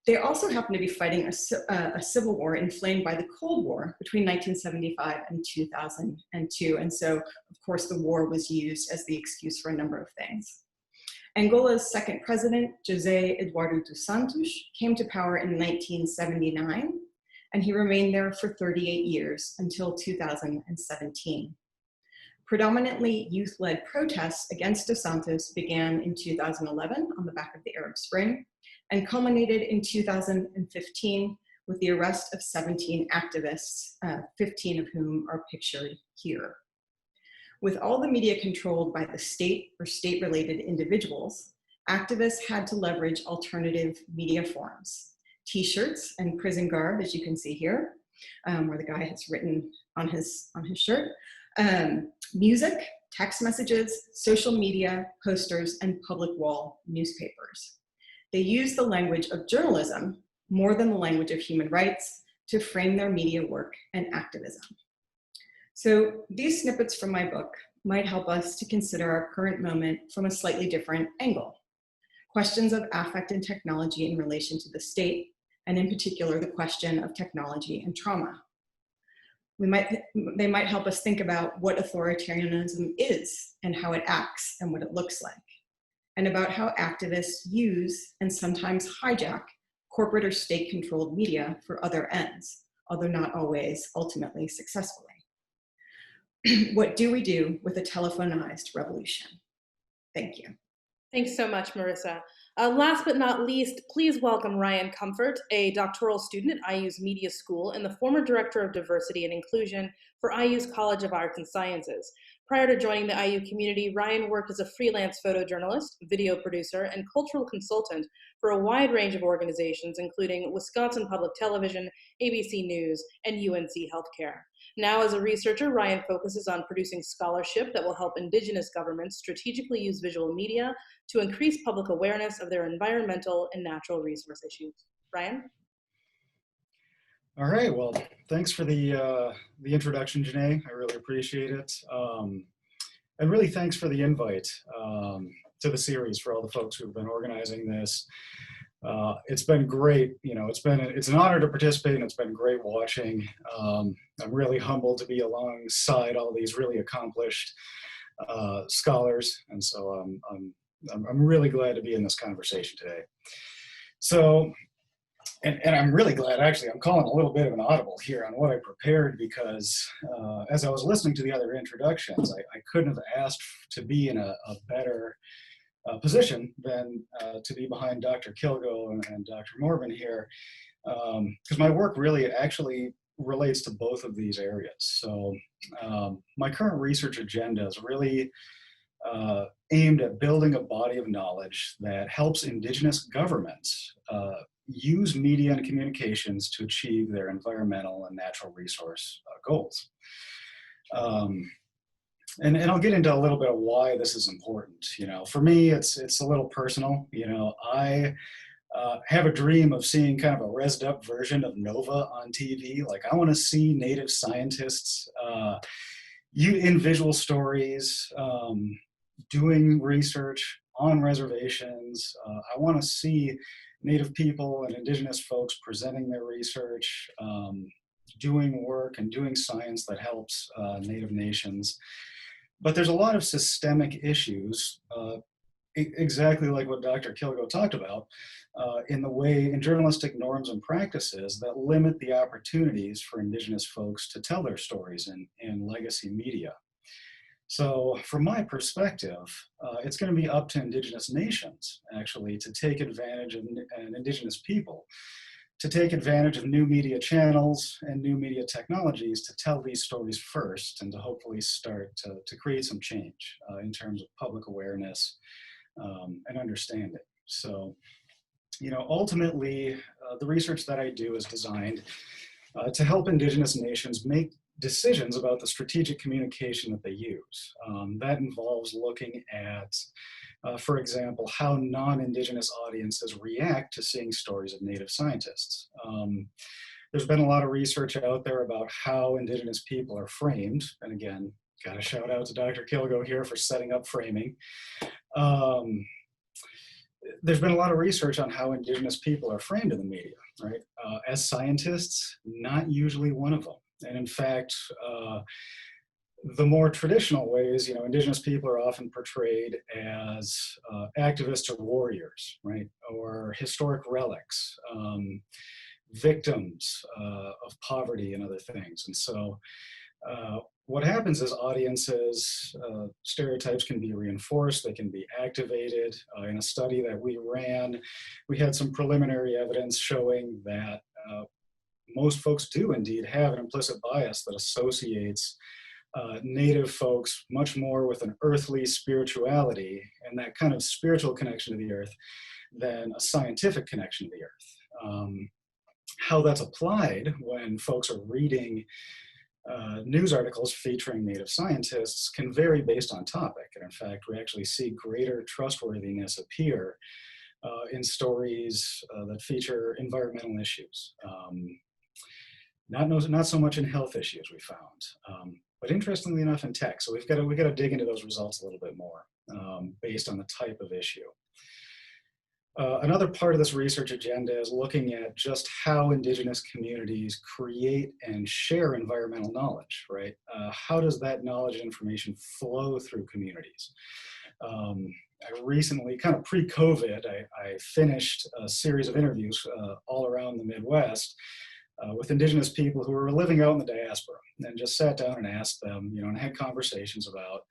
E: They also happened to be fighting a civil war inflamed by the Cold War between 1975 and 2002. And so, of course, the war was used as the excuse for a number of things. Angola's second president, José Eduardo dos Santos, came to power in 1979, and he remained there for 38 years until 2017. Predominantly youth-led protests against dos Santos began in 2011 on the back of the Arab Spring, and culminated in 2015 with the arrest of 17 activists, 15 of whom are pictured here. With all the media controlled by the state or state-related individuals, activists had to leverage alternative media forms. T-shirts and prison garb, as you can see here, where the guy has written on his shirt, music, text messages, social media, posters, and public wall newspapers. They use the language of journalism more than the language of human rights to frame their media work and activism. So these snippets from my book might help us to consider our current moment from a slightly different angle. Questions of affect and technology in relation to the state, and in particular, the question of technology and trauma. They might help us think about what authoritarianism is and how it acts and what it looks like, and about how activists use and sometimes hijack corporate or state-controlled media for other ends, although not always ultimately successfully. What do we do with a telephonized revolution? Thank you.
B: Thanks so much, Marissa. Last but not least, please welcome Ryan Comfort, a doctoral student at IU's Media School and the former Director of Diversity and Inclusion for IU's College of Arts and Sciences. Prior to joining the IU community, Ryan worked as a freelance photojournalist, video producer, and cultural consultant for a wide range of organizations, including Wisconsin Public Television, ABC News, and UNC Healthcare. Now, as a researcher, Ryan focuses on producing scholarship that will help Indigenous governments strategically use visual media to increase public awareness of their environmental and natural resource issues. Ryan?
F: All right, well, thanks for the introduction, Janae. I really appreciate it. And really thanks for the invite to the series for all the folks who've been organizing this. It's been great, it's an honor to participate, and it's been great watching. I'm really humbled to be alongside all these really accomplished scholars, and so I'm really glad to be in this conversation today. So, and I'm really glad, actually, I'm calling a little bit of an audible here on what I prepared, because as I was listening to the other introductions, I couldn't have asked to be in a better position than to be behind Dr. Kilgo and Dr. Moorman here, because my work really actually relates to both of these areas. So my current research agenda is really aimed at building a body of knowledge that helps Indigenous governments use media and communications to achieve their environmental and natural resource goals. And I'll get into a little bit of why this is important. For me, it's a little personal. I have a dream of seeing kind of a rezzed up version of Nova on TV. Like, I want to see Native scientists in visual stories, doing research on reservations. I want to see Native people and Indigenous folks presenting their research, doing work and doing science that helps Native nations. But there's a lot of systemic issues, exactly like what Dr. Kilgo talked about, in journalistic norms and practices that limit the opportunities for Indigenous folks to tell their stories in legacy media. So from my perspective, it's going to be up to Indigenous nations, actually, to take advantage of, and Indigenous people, to take advantage of new media channels and new media technologies to tell these stories first and to hopefully start to create some change in terms of public awareness and understanding. So, you know, ultimately, the research that I do is designed to help Indigenous nations make decisions about the strategic communication that they use. That involves looking at, for example, how non-Indigenous audiences react to seeing stories of Native scientists. There's been a lot of research out there about how Indigenous people are framed. And again, got a shout out to Dr. Kilgo here for setting up framing. There's been a lot of research on how Indigenous people are framed in the media, right? As scientists, not usually one of them. And in fact, the more traditional ways, you know, Indigenous people are often portrayed as activists or warriors, right? Or historic relics, victims of poverty and other things. And so what happens is audiences, stereotypes can be reinforced, they can be activated. In a study that we ran, we had some preliminary evidence showing that most folks do indeed have an implicit bias that associates Native folks much more with an earthly spirituality and that kind of spiritual connection to the earth than a scientific connection to the earth. How that's applied when folks are reading news articles featuring Native scientists can vary based on topic. And in fact, we actually see greater trustworthiness appear in stories that feature environmental issues. Not so much in health issues, we found, but interestingly enough in tech. So we got to dig into those results a little bit more based on the type of issue. Another part of this research agenda is looking at just how Indigenous communities create and share environmental knowledge, right? How does that knowledge and information flow through communities? I recently, kind of pre-COVID, I finished a series of interviews all around the Midwest with Indigenous people who were living out in the diaspora, and just sat down and asked them, you know, and had conversations about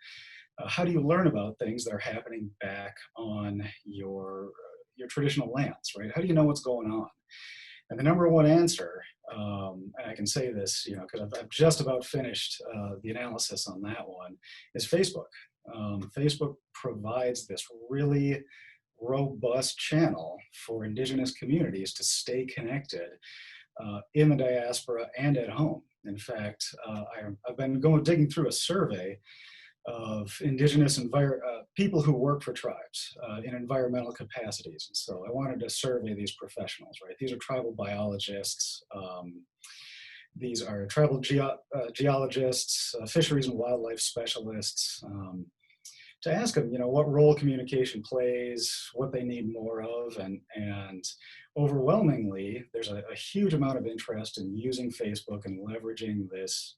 F: how do you learn about things that are happening back on your traditional lands, right? How do you know what's going on? And the number one answer, and I can say this, you know, because I've just about finished the analysis on that one, is Facebook. Facebook provides this really robust channel for Indigenous communities to stay connected in the diaspora and at home. In fact, I've been digging through a survey of Indigenous people who work for tribes in environmental capacities. And so I wanted to survey these professionals, right? These are tribal biologists. These are tribal geologists, fisheries and wildlife specialists, to ask them, you know, what role communication plays, what they need more of, and overwhelmingly, there's a huge amount of interest in using Facebook and leveraging this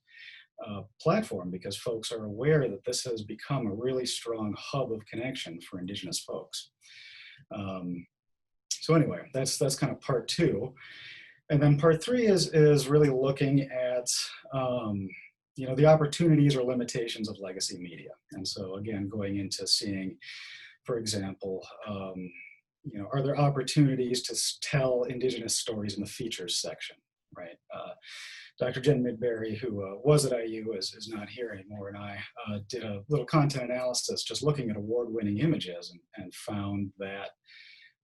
F: platform because folks are aware that this has become a really strong hub of connection for Indigenous folks. So anyway, that's kind of part two. And then part three is really looking at you know, the opportunities or limitations of legacy media. And so again, going into seeing, for example, you know, are there opportunities to tell Indigenous stories in the features section, right? Dr. Jen Midbury, who was at IU, is not here anymore, and I did a little content analysis just looking at award-winning images and found that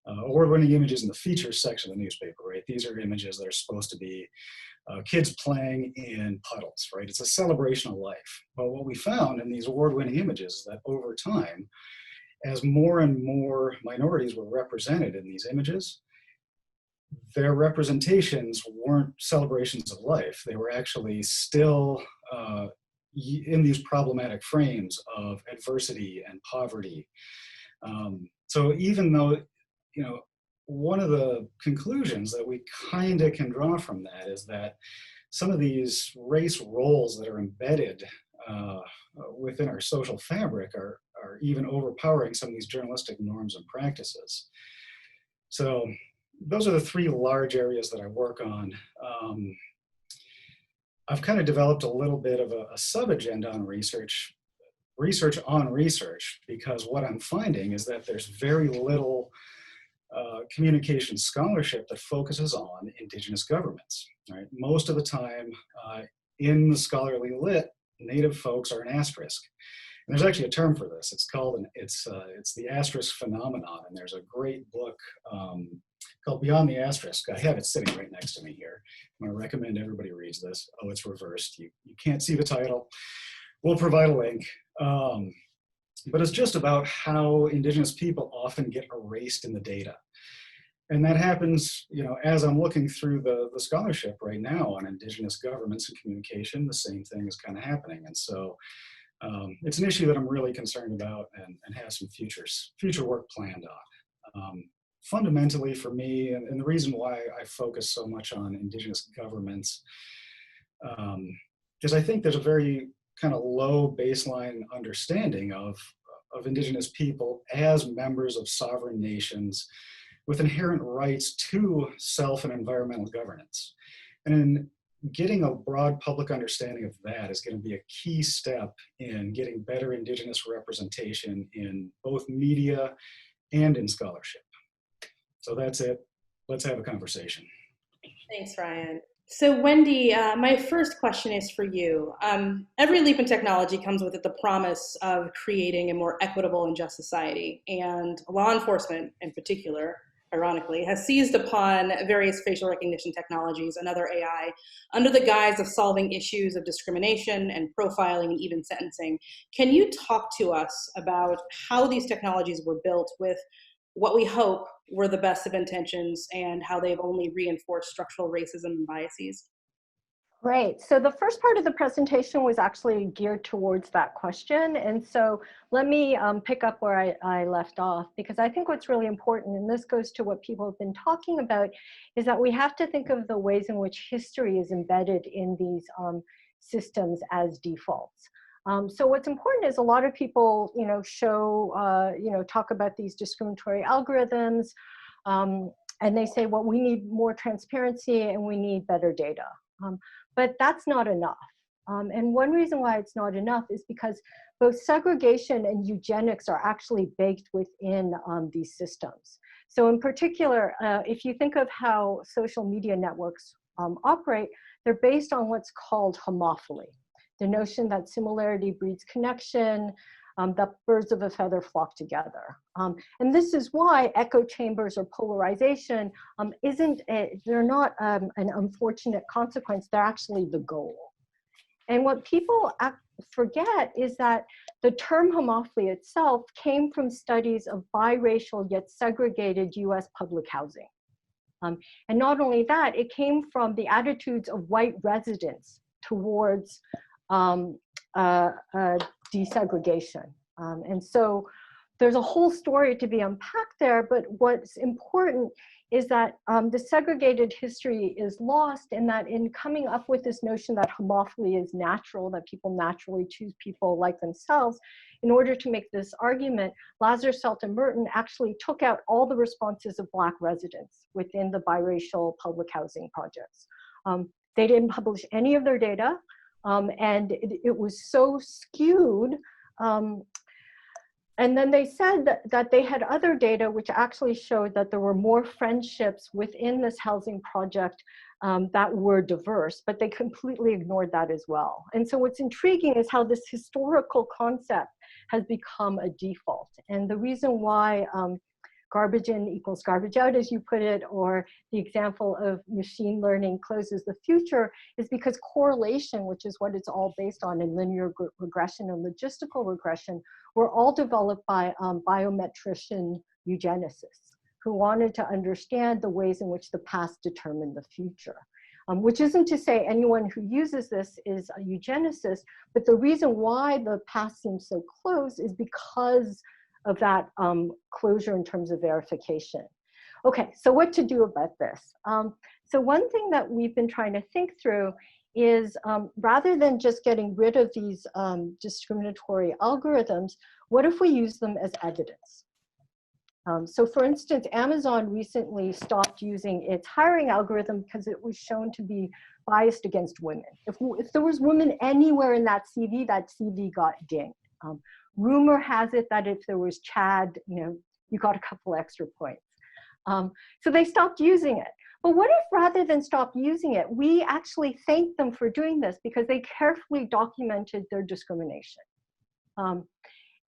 F: award-winning images in the features section of the newspaper, right? These are images that are supposed to be kids playing in puddles, right? It's a celebration of life. But what we found in these award-winning images is that over time, as more and more minorities were represented in these images, their representations weren't celebrations of life. They were actually still in these problematic frames of adversity and poverty. So even though, you know, one of the conclusions that we kind of can draw from that is that some of these race roles that are embedded within our social fabric are even overpowering some of these journalistic norms and practices. So those are the three large areas that I work on. I've kind of developed a little bit of a sub-agenda on research on research, because what I'm finding is that there's very little communication scholarship that focuses on Indigenous governments, right? Most of the time in the scholarly lit, Native folks are an asterisk. And there's actually a term for this. It's called, it's the asterisk phenomenon. And there's a great book called Beyond the Asterisk. I have it sitting right next to me here. I'm gonna recommend everybody reads this. Oh, it's reversed. You can't see the title. We'll provide a link. But it's just about how Indigenous people often get erased in the data. And that happens, you know, as I'm looking through the scholarship right now on Indigenous governments and communication, the same thing is kind of happening. And so it's an issue that I'm really concerned about and have some future work planned on. Fundamentally for me, and the reason why I focus so much on Indigenous governments, is I think there's a very kind of low baseline understanding of Indigenous people as members of sovereign nations with inherent rights to self and environmental governance. And getting a broad public understanding of that is going to be a key step in getting better Indigenous representation in both media and in scholarship. So that's it. Let's have a conversation.
B: Thanks, Ryan. So Wendy, my first question is for you. Every leap in technology comes with it the promise of creating a more equitable and just society. And law enforcement in particular, ironically, has seized upon various facial recognition technologies and other AI under the guise of solving issues of discrimination and profiling and even sentencing. Can you talk to us about how these technologies were built with what we hope were the best of intentions and how they've only reinforced structural racism and biases?
C: Great. So the first part of the presentation was actually geared towards that question. And so let me pick up where I left off, because I think what's really important, and this goes to what people have been talking about, is that we have to think of the ways in which history is embedded in these systems as defaults. So what's important is a lot of people, talk about these discriminatory algorithms, and they say, well, we need more transparency and we need better data. But that's not enough. And one reason why it's not enough is because both segregation and eugenics are actually baked within these systems. So in particular, if you think of how social media networks operate, they're based on what's called homophily. The notion that similarity breeds connection, that birds of a feather flock together. And this is why echo chambers or polarization they're not an unfortunate consequence, they're actually the goal. And what people forget is that the term homophily itself came from studies of biracial yet segregated US public housing. And not only that, it came from the attitudes of white residents towards desegregation. And so there's a whole story to be unpacked there, but what's important is that the segregated history is lost, and that in coming up with this notion that homophily is natural, that people naturally choose people like themselves, in order to make this argument, Lazar, Selt, and Merton actually took out all the responses of Black residents within the biracial public housing projects. They didn't publish any of their data, and it was so skewed. And then they said that they had other data which actually showed that there were more friendships within this housing project that were diverse, but they completely ignored that as well. And so what's intriguing is how this historical concept has become a default. And the reason why garbage in equals garbage out, as you put it, or the example of machine learning closes the future, is because correlation, which is what it's all based on, in linear regression and logistical regression, were all developed by biometrician eugenicists who wanted to understand the ways in which the past determined the future. which isn't to say anyone who uses this is a eugenicist, but the reason why the path seems so closed is because of that closure in terms of verification. Okay, so what to do about this? So one thing that we've been trying to think through is rather than just getting rid of these discriminatory algorithms, what if we use them as evidence? So for instance, Amazon recently stopped using its hiring algorithm because it was shown to be biased against women. If there was women anywhere in that CV got dinged. Rumor has it that if there was Chad, you got a couple extra points. So they stopped using it. But what if rather than stop using it, we actually thanked them for doing this because they carefully documented their discrimination.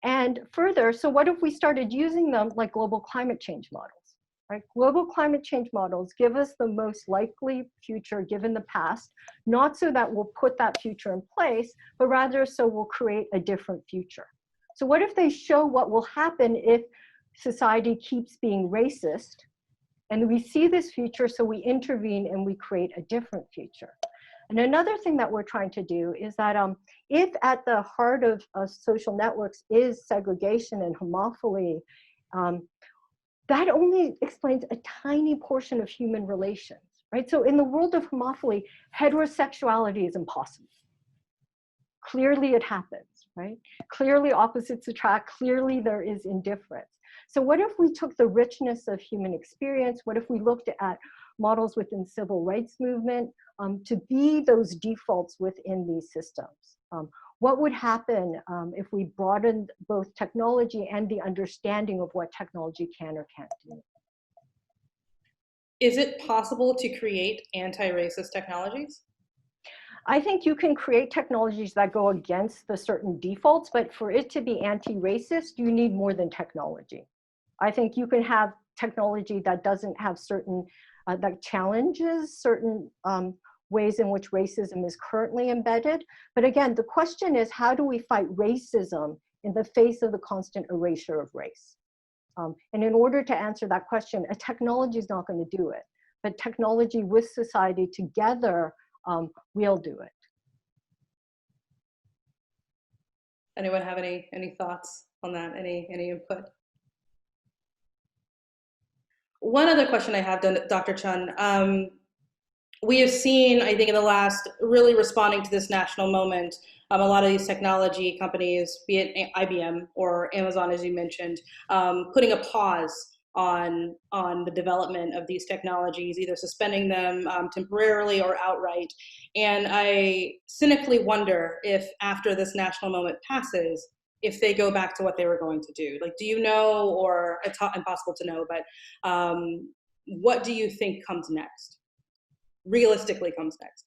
C: And further, so what if we started using them like global climate change models, right? Global climate change models give us the most likely future given the past, not so that we'll put that future in place, but rather so we'll create a different future. So what if they show what will happen if society keeps being racist, and we see this future, so we intervene and we create a different future? And another thing that we're trying to do is that if at the heart of social networks is segregation and homophily, that only explains a tiny portion of human relations, right? So in the world of homophily, heterosexuality is impossible. Clearly it happens, right? Clearly opposites attract, clearly there is indifference. So what if we took the richness of human experience? What if we looked at models within civil rights movement to be those defaults within these systems? What would happen if we broadened both technology and the understanding of what technology can or can't do?
B: Is it possible to create anti-racist technologies?
C: I think you can create technologies that go against the certain defaults, but for it to be anti-racist, you need more than technology. I think you can have technology that doesn't have certain, that challenges certain ways in which racism is currently embedded. But again, the question is, how do we fight racism in the face of the constant erasure of race? And in order to answer that question, a technology is not going to do it, but technology with society together we'll do it.
B: Anyone have any thoughts on that? Any input? One other question I have, Dr. Chun. We have seen, I think, in the last, really responding to this national moment, a lot of these technology companies, be it IBM or Amazon, as you mentioned, putting a pause on the development of these technologies, either suspending them temporarily or outright. And I cynically wonder if after this national moment passes, if they go back to what they were going to do. Like, do you know, or it's impossible to know, but what do you think comes next? Realistically comes next?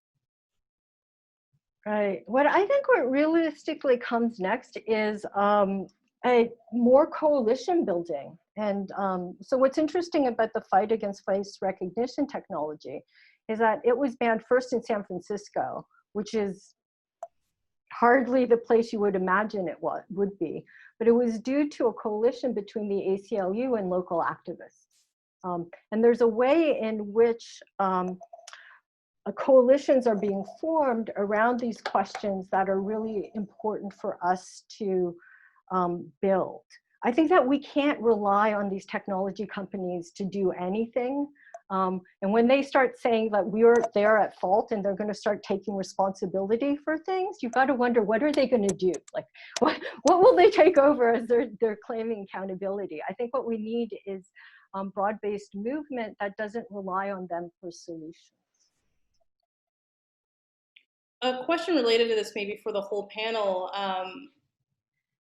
C: Right. What I think what realistically comes next is a more coalition building. And so what's interesting about the fight against face recognition technology is that it was banned first in San Francisco, which is hardly the place you would imagine it would be, but it was due to a coalition between the ACLU and local activists. And there's a way in which coalitions are being formed around these questions that are really important for us to build. I think that we can't rely on these technology companies to do anything. And when they start saying that they're at fault and they're going to start taking responsibility for things, you've got to wonder, what are they going to do? Like, what will they take over as they're claiming accountability? I think what we need is broad-based movement that doesn't rely on them for solutions.
B: A question related to this, maybe for the whole panel.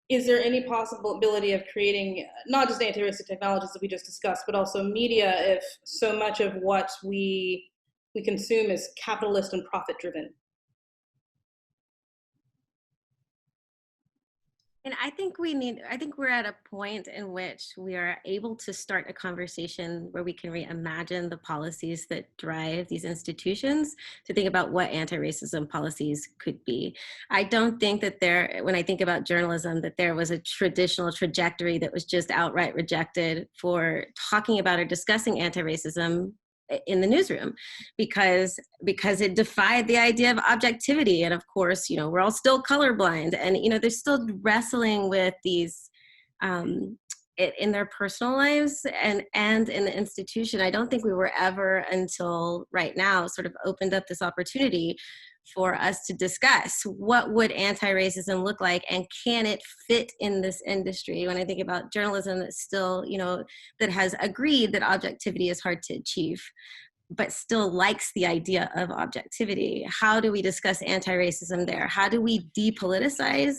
B: Is there any possibility of creating not just anti-racist technologies that we just discussed, but also media, if so much of what we consume is capitalist and profit-driven?
D: And I think we're at a point in which we are able to start a conversation where we can reimagine the policies that drive these institutions to think about what anti-racism policies could be. I don't think that when I think about journalism, that there was a traditional trajectory that was just outright rejected for talking about or discussing anti-racism in the newsroom because it defied the idea of objectivity. And of course, we're all still colorblind, and they're still wrestling with these in their personal lives and in the institution. I don't think we were ever, until right now, sort of opened up this opportunity for us to discuss what would anti-racism look like, and can it fit in this industry? When I think about journalism that's still, that has agreed that objectivity is hard to achieve, but still likes the idea of objectivity, how do we discuss anti-racism there? How do we depoliticize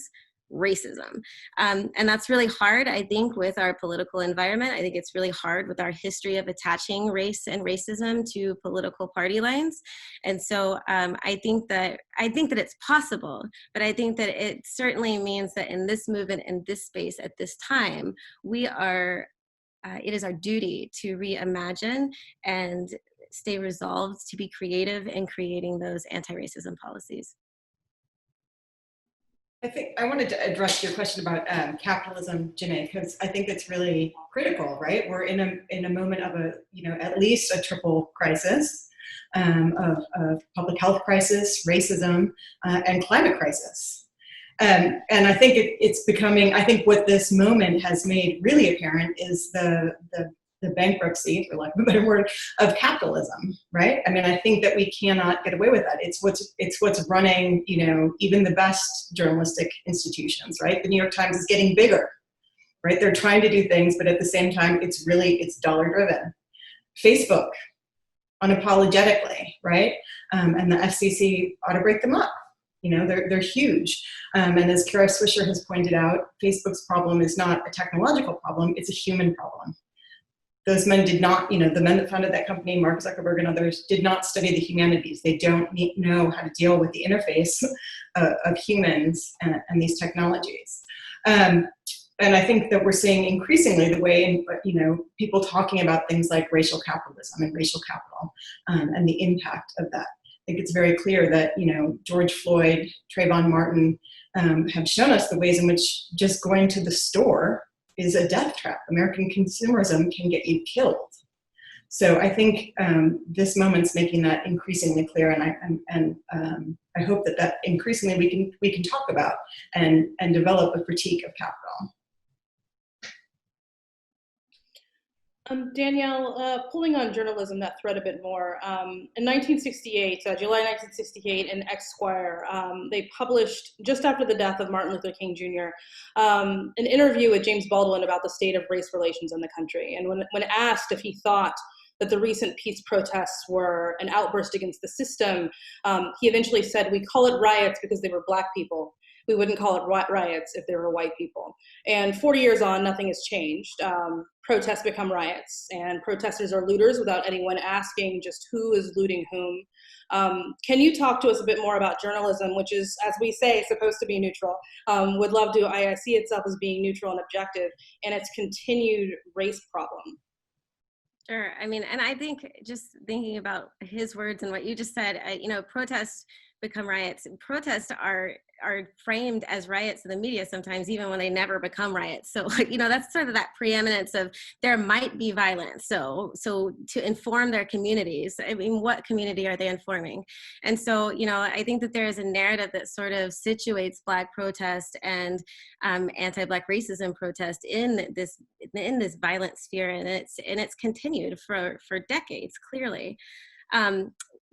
D: racism? And that's really hard, I think, with our political environment. I think it's really hard with our history of attaching race and racism to political party lines. And so I think that it's possible, but I think that it certainly means that in this movement, in this space, at this time, it is our duty to reimagine and stay resolved to be creative in creating those anti-racism policies.
E: I think I wanted to address your question about capitalism, Janae, because I think it's really critical, right? We're in a moment of at least a triple crisis of public health crisis, racism, and climate crisis. And I think it's becoming, I think what this moment has made really apparent is the bankruptcy, for lack of a better word, of capitalism, right? I mean, I think that we cannot get away with that. It's what's running, even the best journalistic institutions, right? The New York Times is getting bigger, right? They're trying to do things, but at the same time, it's dollar driven. Facebook, unapologetically, right? And the FCC ought to break them up. They're huge. And as Kara Swisher has pointed out, Facebook's problem is not a technological problem, it's a human problem. Those men did not, the men that founded that company, Mark Zuckerberg and others, did not study the humanities. They don't know how to deal with the interface of humans and these technologies. And I think that we're seeing increasingly the way in, people talking about things like racial capitalism and racial capital and the impact of that. I think it's very clear that, George Floyd, Trayvon Martin have shown us the ways in which just going to the store is a death trap. American consumerism can get you killed. So I think this moment's making that increasingly clear, and I hope that increasingly we can talk about and develop a critique of capital.
B: Danielle, pulling on journalism, that thread a bit more. In 1968, July 1968, in Esquire, they published, just after the death of Martin Luther King Jr., an interview with James Baldwin about the state of race relations in the country. And when asked if he thought that the recent peace protests were an outburst against the system, he eventually said, "We call it riots because they were Black people. We wouldn't call it riots if they were white people." And 40 years on, nothing has changed. Protests become riots, and protesters are looters without anyone asking just who is looting whom. Can you talk to us a bit more about journalism, which is, as we say, supposed to be neutral? Would love to. I see itself as being neutral and objective, and its continued race problem.
D: Sure. I mean, and I think just thinking about his words and what you just said, protests become riots. Protests are framed as riots in the media sometimes, even when they never become riots. So, that's sort of that preeminence of there might be violence. So to inform their communities, I mean, what community are they informing? And so, I think that there is a narrative that sort of situates Black protest and anti-Black racism protest in this violent sphere, and it's continued for decades, clearly.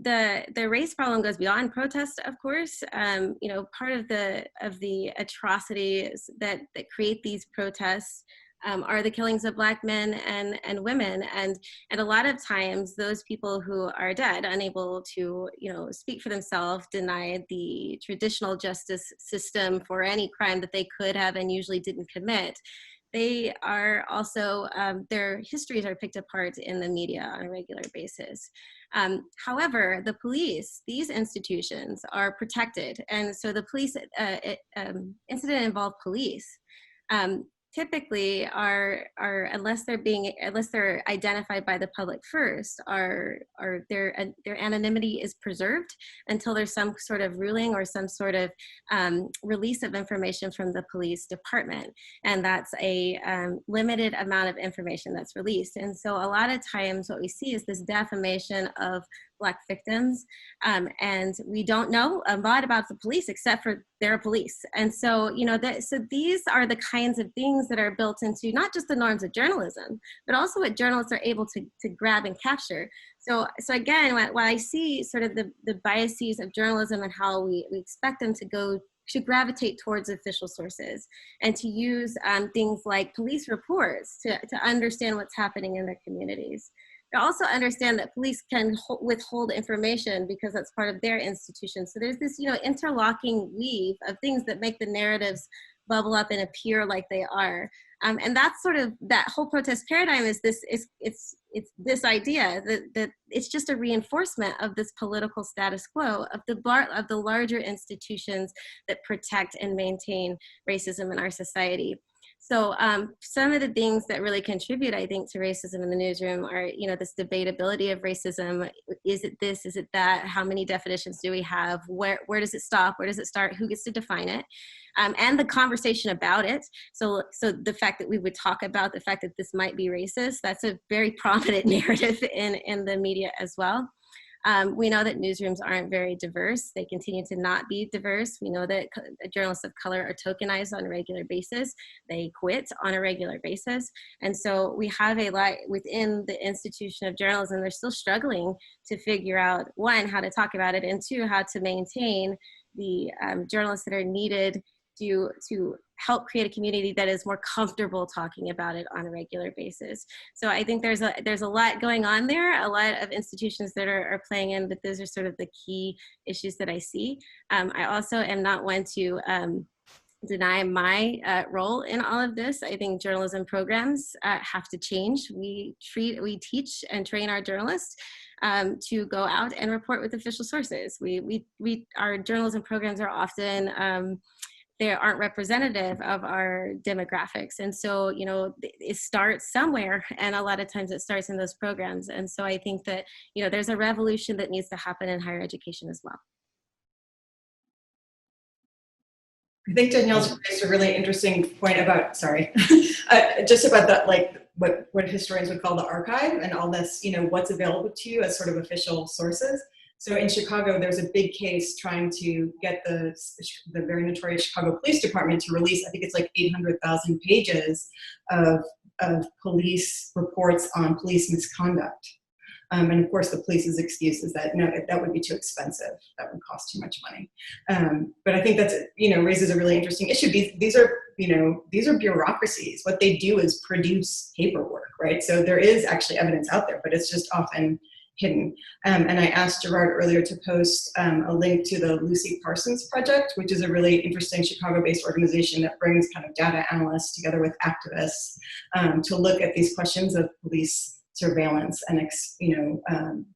D: The race problem goes beyond protest, of course. Part of the atrocities that create these protests are the killings of Black men and women, and a lot of times those people who are dead, unable to speak for themselves, denied the traditional justice system for any crime that they could have and usually didn't commit. They are also, their histories are picked apart in the media on a regular basis. However, the police, these institutions are protected. And so the police incident involved police. typically are unless they're identified by the public first, their anonymity is preserved until there's some sort of ruling or some sort of release of information from the police department, and that's a limited amount of information that's released. And so a lot of times what we see is this defamation of Black victims, and we don't know a lot about the police except for they're police. And so, so these are the kinds of things that are built into not just the norms of journalism, but also what journalists are able to grab and capture. So again, when I see sort of the biases of journalism and how we expect them to gravitate towards official sources and to use things like police reports to understand what's happening in their communities. To also understand that police can withhold information because that's part of their institution. So there's this, interlocking weave of things that make the narratives bubble up and appear like they are. And that's sort of, that whole protest paradigm is this, it's this idea that it's just a reinforcement of this political status quo of the larger institutions that protect and maintain racism in our society. So some of the things that really contribute, I think, to racism in the newsroom are, this debatability of racism. Is it this? Is it that? How many definitions do we have? Where does it stop? Where does it start? Who gets to define it? And the conversation about it. So the fact that we would talk about the fact that this might be racist, that's a very prominent narrative in the media as well. We know that newsrooms aren't very diverse. They continue to not be diverse. We know that journalists of color are tokenized on a regular basis. They quit on a regular basis. And so we have a lot within the institution of journalism, they're still struggling to figure out, one, how to talk about it, and two, how to maintain the journalists that are needed to help create a community that is more comfortable talking about it on a regular basis. So I think there's a lot going on there, a lot of institutions that are playing in, but those are sort of the key issues that I see. I also am not one to deny my role in all of this. I think journalism programs have to change. We teach and train our journalists to go out and report with official sources. Our journalism programs are often they aren't representative of our demographics. And so, it starts somewhere, and a lot of times it starts in those programs. And so I think that, there's a revolution that needs to happen in higher education as well.
E: I think Danielle's raised a really interesting point about, just about that, like what historians would call the archive and all this, what's available to you as sort of official sources. So in Chicago, there's a big case trying to get the very notorious Chicago Police Department to release, I think it's like 800,000 pages of police reports on police misconduct. And of course, the police's excuse is that, no, that would be too expensive. That would cost too much money. But I think that's, raises a really interesting issue. These are bureaucracies. What they do is produce paperwork, right? So there is actually evidence out there, but it's just often hidden. And I asked Gerard earlier to post a link to the Lucy Parsons Project, which is a really interesting Chicago-based organization that brings kind of data analysts together with activists to look at these questions of police surveillance and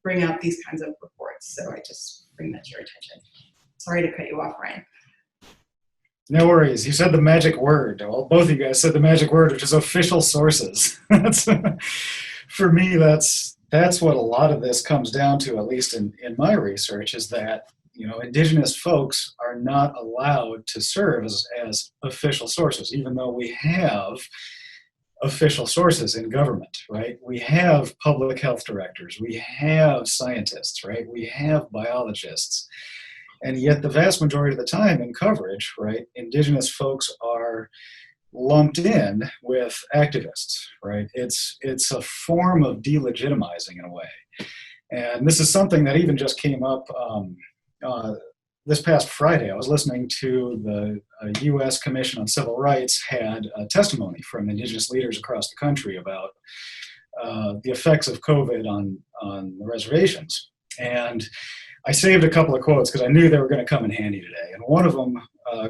E: bring out these kinds of reports. So I just bring that to your attention. Sorry to cut you off, Ryan.
F: No worries. You said the magic word. Well, both of you guys said the magic word, which is official sources. For me, that's what a lot of this comes down to, at least in my research, is that Indigenous folks are not allowed to serve as official sources, even though we have official sources in government, right? We have public health directors, we have scientists, right? We have biologists. And yet the vast majority of the time in coverage, right, Indigenous folks are lumped in with activists, right? It's a form of delegitimizing in a way. And this is something that even just came up this past Friday. I was listening to the U.S. Commission on Civil Rights had a testimony from Indigenous leaders across the country about the effects of COVID on the reservations. And I saved a couple of quotes because I knew they were going to come in handy today. And one of them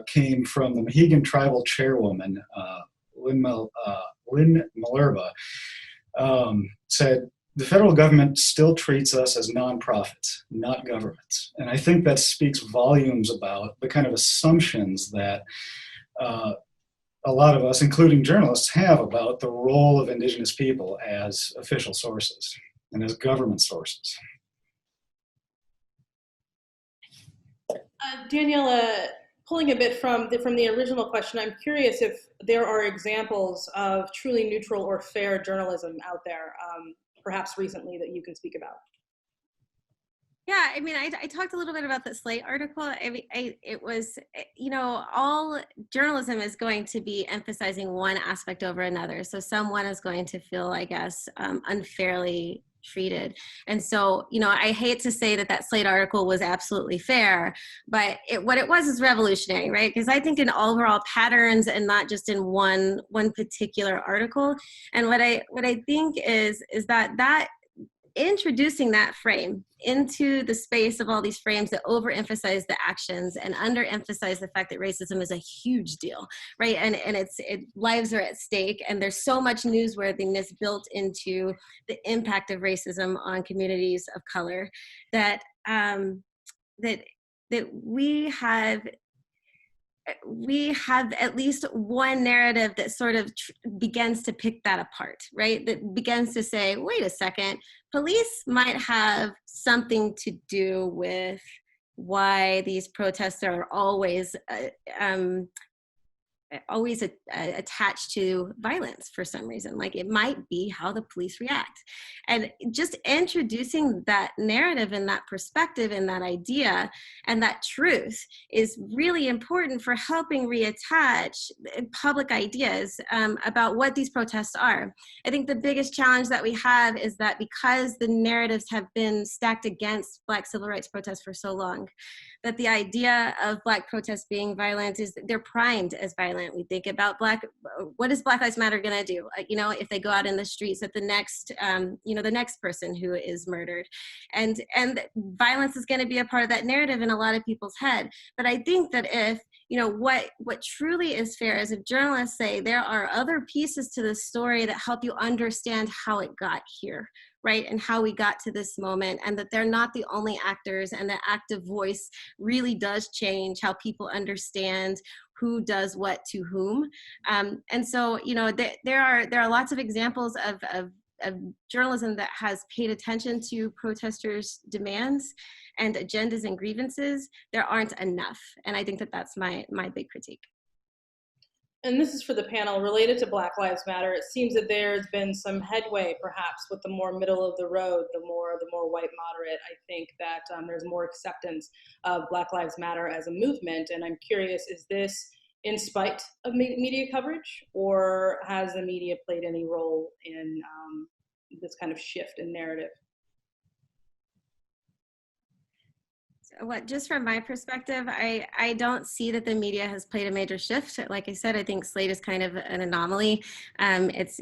F: came from the Mohegan Tribal Chairwoman, Lynn Malerba, said, "The federal government still treats us as nonprofits, not governments." And I think that speaks volumes about the kind of assumptions that a lot of us, including journalists, have about the role of Indigenous people as official sources and as government sources.
B: Danielle, pulling a bit from the original question, I'm curious if there are examples of truly neutral or fair journalism out there, perhaps recently, that you can speak about.
D: Yeah, I mean, I talked a little bit about the Slate article. It was, you know, all journalism is going to be emphasizing one aspect over another. So someone is going to feel, I guess, unfairly treated. And so, you know, I hate to say that Slate article was absolutely fair, but what it was is revolutionary, right? Because I think in overall patterns and not just in one particular article. And what I think is that introducing that frame into the space of all these frames that overemphasize the actions and underemphasize the fact that racism is a huge deal, right? And lives are at stake, and there's so much newsworthiness built into the impact of racism on communities of color that that we have at least one narrative that sort of begins to pick that apart, right? That begins to say, wait a second, police might have something to do with why these protests are always attached to violence for some reason. Like, it might be how the police react. And just introducing that narrative and that perspective and that idea and that truth is really important for helping reattach public ideas about what these protests are. I think the biggest challenge that we have is that because the narratives have been stacked against Black civil rights protests for so long, that the idea of Black protests being violent is they're primed as violent. We think about what is Black Lives Matter gonna do? You know, if they go out in the streets at the next, the next person who is murdered, and violence is gonna be a part of that narrative in a lot of people's head. But I think that if, you know, what truly is fair is if journalists say there are other pieces to the story that help you understand how it got here, right? And how we got to this moment, and that they're not the only actors, and that active voice really does change how people understand who does what to whom. And so, you know, there are lots of examples of journalism that has paid attention to protesters' demands and agendas and grievances. There aren't enough. And I think that that's my big critique.
B: And this is for the panel related to Black Lives Matter. It seems that there's been some headway, perhaps, with the more middle of the road, the more white moderate. I think that there's more acceptance of Black Lives Matter as a movement. And I'm curious, is this in spite of media coverage, or has the media played any role in this kind of shift in narrative?
D: Just from my perspective, I don't see that the media has played a major shift. Like I said, I think Slate is kind of an anomaly. This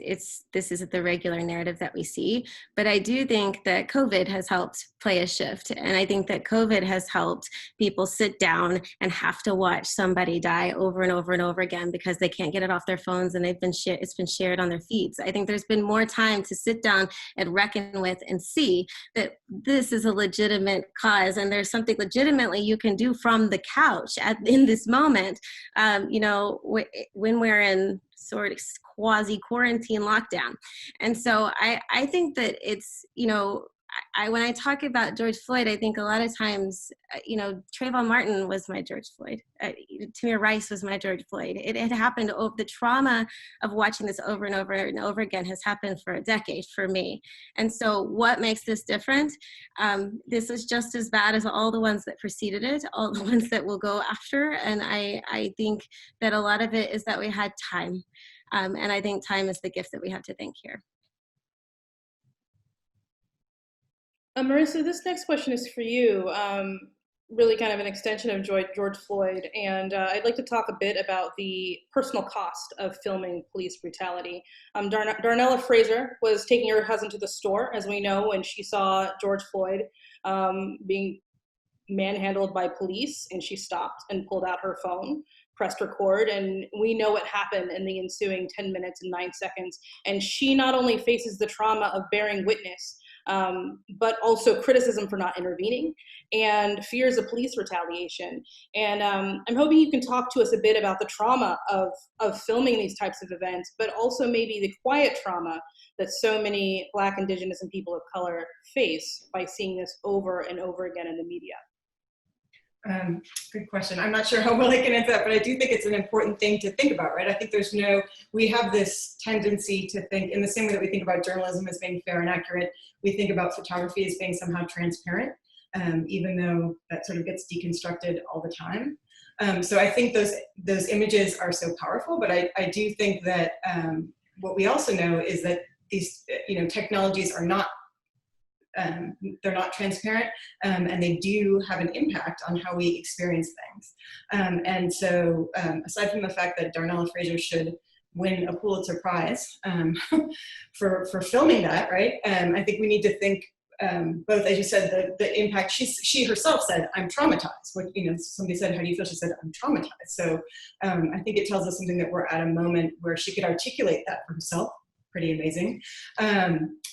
D: isn't the regular narrative that we see, but I do think that COVID has helped play a shift. And I think that COVID has helped people sit down and have to watch somebody die over and over and over again because they can't get it off their phones, and it's been shared on their feeds. I think there's been more time to sit down and reckon with and see that this is a legitimate cause, and there's something legitimately you can do from the couch in this moment, when we're in sort of quasi quarantine lockdown. And so I think that it's, you know, when I talk about George Floyd, I think a lot of times, Trayvon Martin was my George Floyd. Tamir Rice was my George Floyd. It had happened. The trauma of watching this over and over and over again has happened for a decade for me. And so what makes this different? This is just as bad as all the ones that preceded it, all the ones that will go after. And I think that a lot of it is that we had time. And I think time is the gift that we have to thank here.
B: Marissa, this next question is for you, really kind of an extension of George Floyd, and I'd like to talk a bit about the personal cost of filming police brutality. Darnella Fraser was taking her cousin to the store, as we know, when she saw George Floyd being manhandled by police, and she stopped and pulled out her phone, pressed record, and we know what happened in the ensuing 10 minutes and 9 seconds. And she not only faces the trauma of bearing witness but also criticism for not intervening and fears of police retaliation. And I'm hoping you can talk to us a bit about the trauma of filming these types of events, but also maybe the quiet trauma that so many Black, Indigenous, and people of color face by seeing this over and over again in the media.
E: Good question. I'm not sure how well I can answer that, but I do think it's an important thing to think about, right? I think we have this tendency to think, in the same way that we think about journalism as being fair and accurate, we think about photography as being somehow transparent, even though that sort of gets deconstructed all the time. So I think those images are so powerful, but I do think that what we also know is that these technologies are not they're not transparent, and they do have an impact on how we experience things. And so aside from the fact that Darnella Fraser should win a Pulitzer Prize for filming that, right? I think we need to think both, as you said, the impact. She herself said, "I'm traumatized." What, somebody said, "How do you feel?" She said, "I'm traumatized." So I think it tells us something that we're at a moment where she could articulate that for herself. Pretty amazing.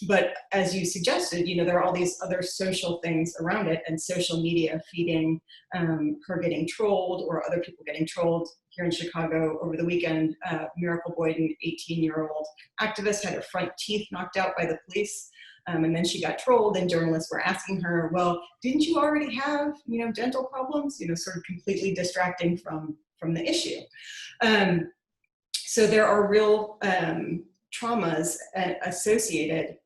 E: But as you suggested, there are all these other social things around it, and social media feeding her getting trolled or other people getting trolled. Here in Chicago over the weekend, Miracle Boyd, an 18-year-old activist, had her front teeth knocked out by the police. And then she got trolled, and journalists were asking her, "Well, didn't you already have, dental problems?" Sort of completely distracting from the issue. So there are real traumas associated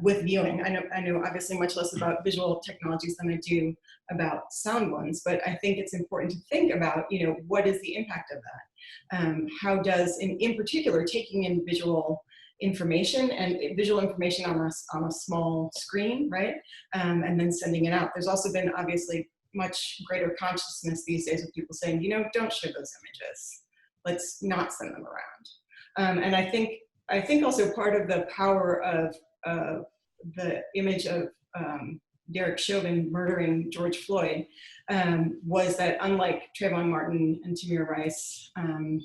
E: with viewing. I know obviously much less about visual technologies than I do about sound ones, but I think it's important to think about, what is the impact of that? How does, in particular, taking in visual information and visual information on a small screen, right? And then sending it out. There's also been obviously much greater consciousness these days of people saying, don't share those images. Let's not send them around. And I think also part of the power of the image of Derek Chauvin murdering George Floyd was that, unlike Trayvon Martin and Tamir Rice and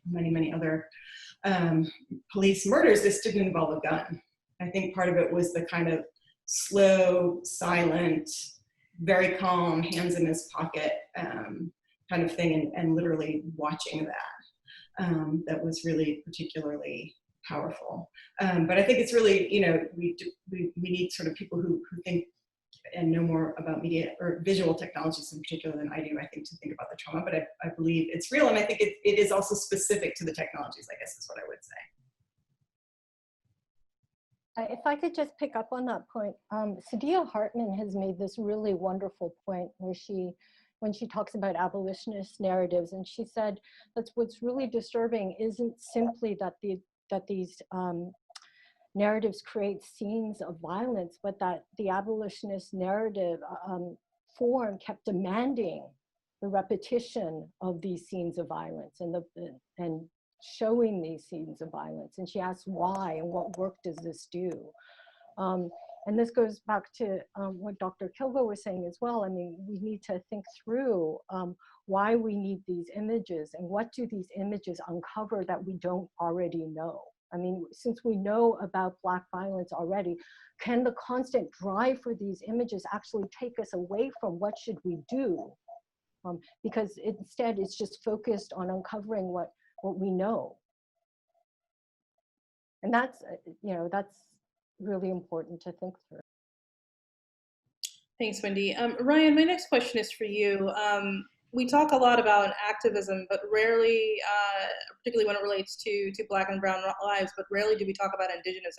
E: many, many other police murders, this didn't involve a gun. I think part of it was the kind of slow, silent, very calm, hands in his pocket kind of thing, and literally watching that. That was really particularly powerful. But I think it's really, we need sort of people who think and know more about media or visual technologies in particular than I do, I think, to think about the trauma. But I believe it's real, and I think it is also specific to the technologies, I guess is what I would say.
C: If I could just pick up on that point, Saidiya Hartman has made this really wonderful point where when she talks about abolitionist narratives, and she said that's what's really disturbing isn't simply that these narratives create scenes of violence, but that the abolitionist narrative form kept demanding the repetition of these scenes of violence and showing these scenes of violence. And she asks why and what work does this do? And this goes back to what Dr. Kilgo was saying as well. I mean, we need to think through why we need these images and what do these images uncover that we don't already know. I mean, since we know about Black violence already, can the constant drive for these images actually take us away from what should we do? Because instead it's just focused on uncovering what we know. And that's, that's really important to think through.
B: Thanks, Wendy. Ryan, my next question is for you. We talk a lot about activism, but rarely, particularly when it relates to Black and Brown lives, but rarely do we talk about Indigenous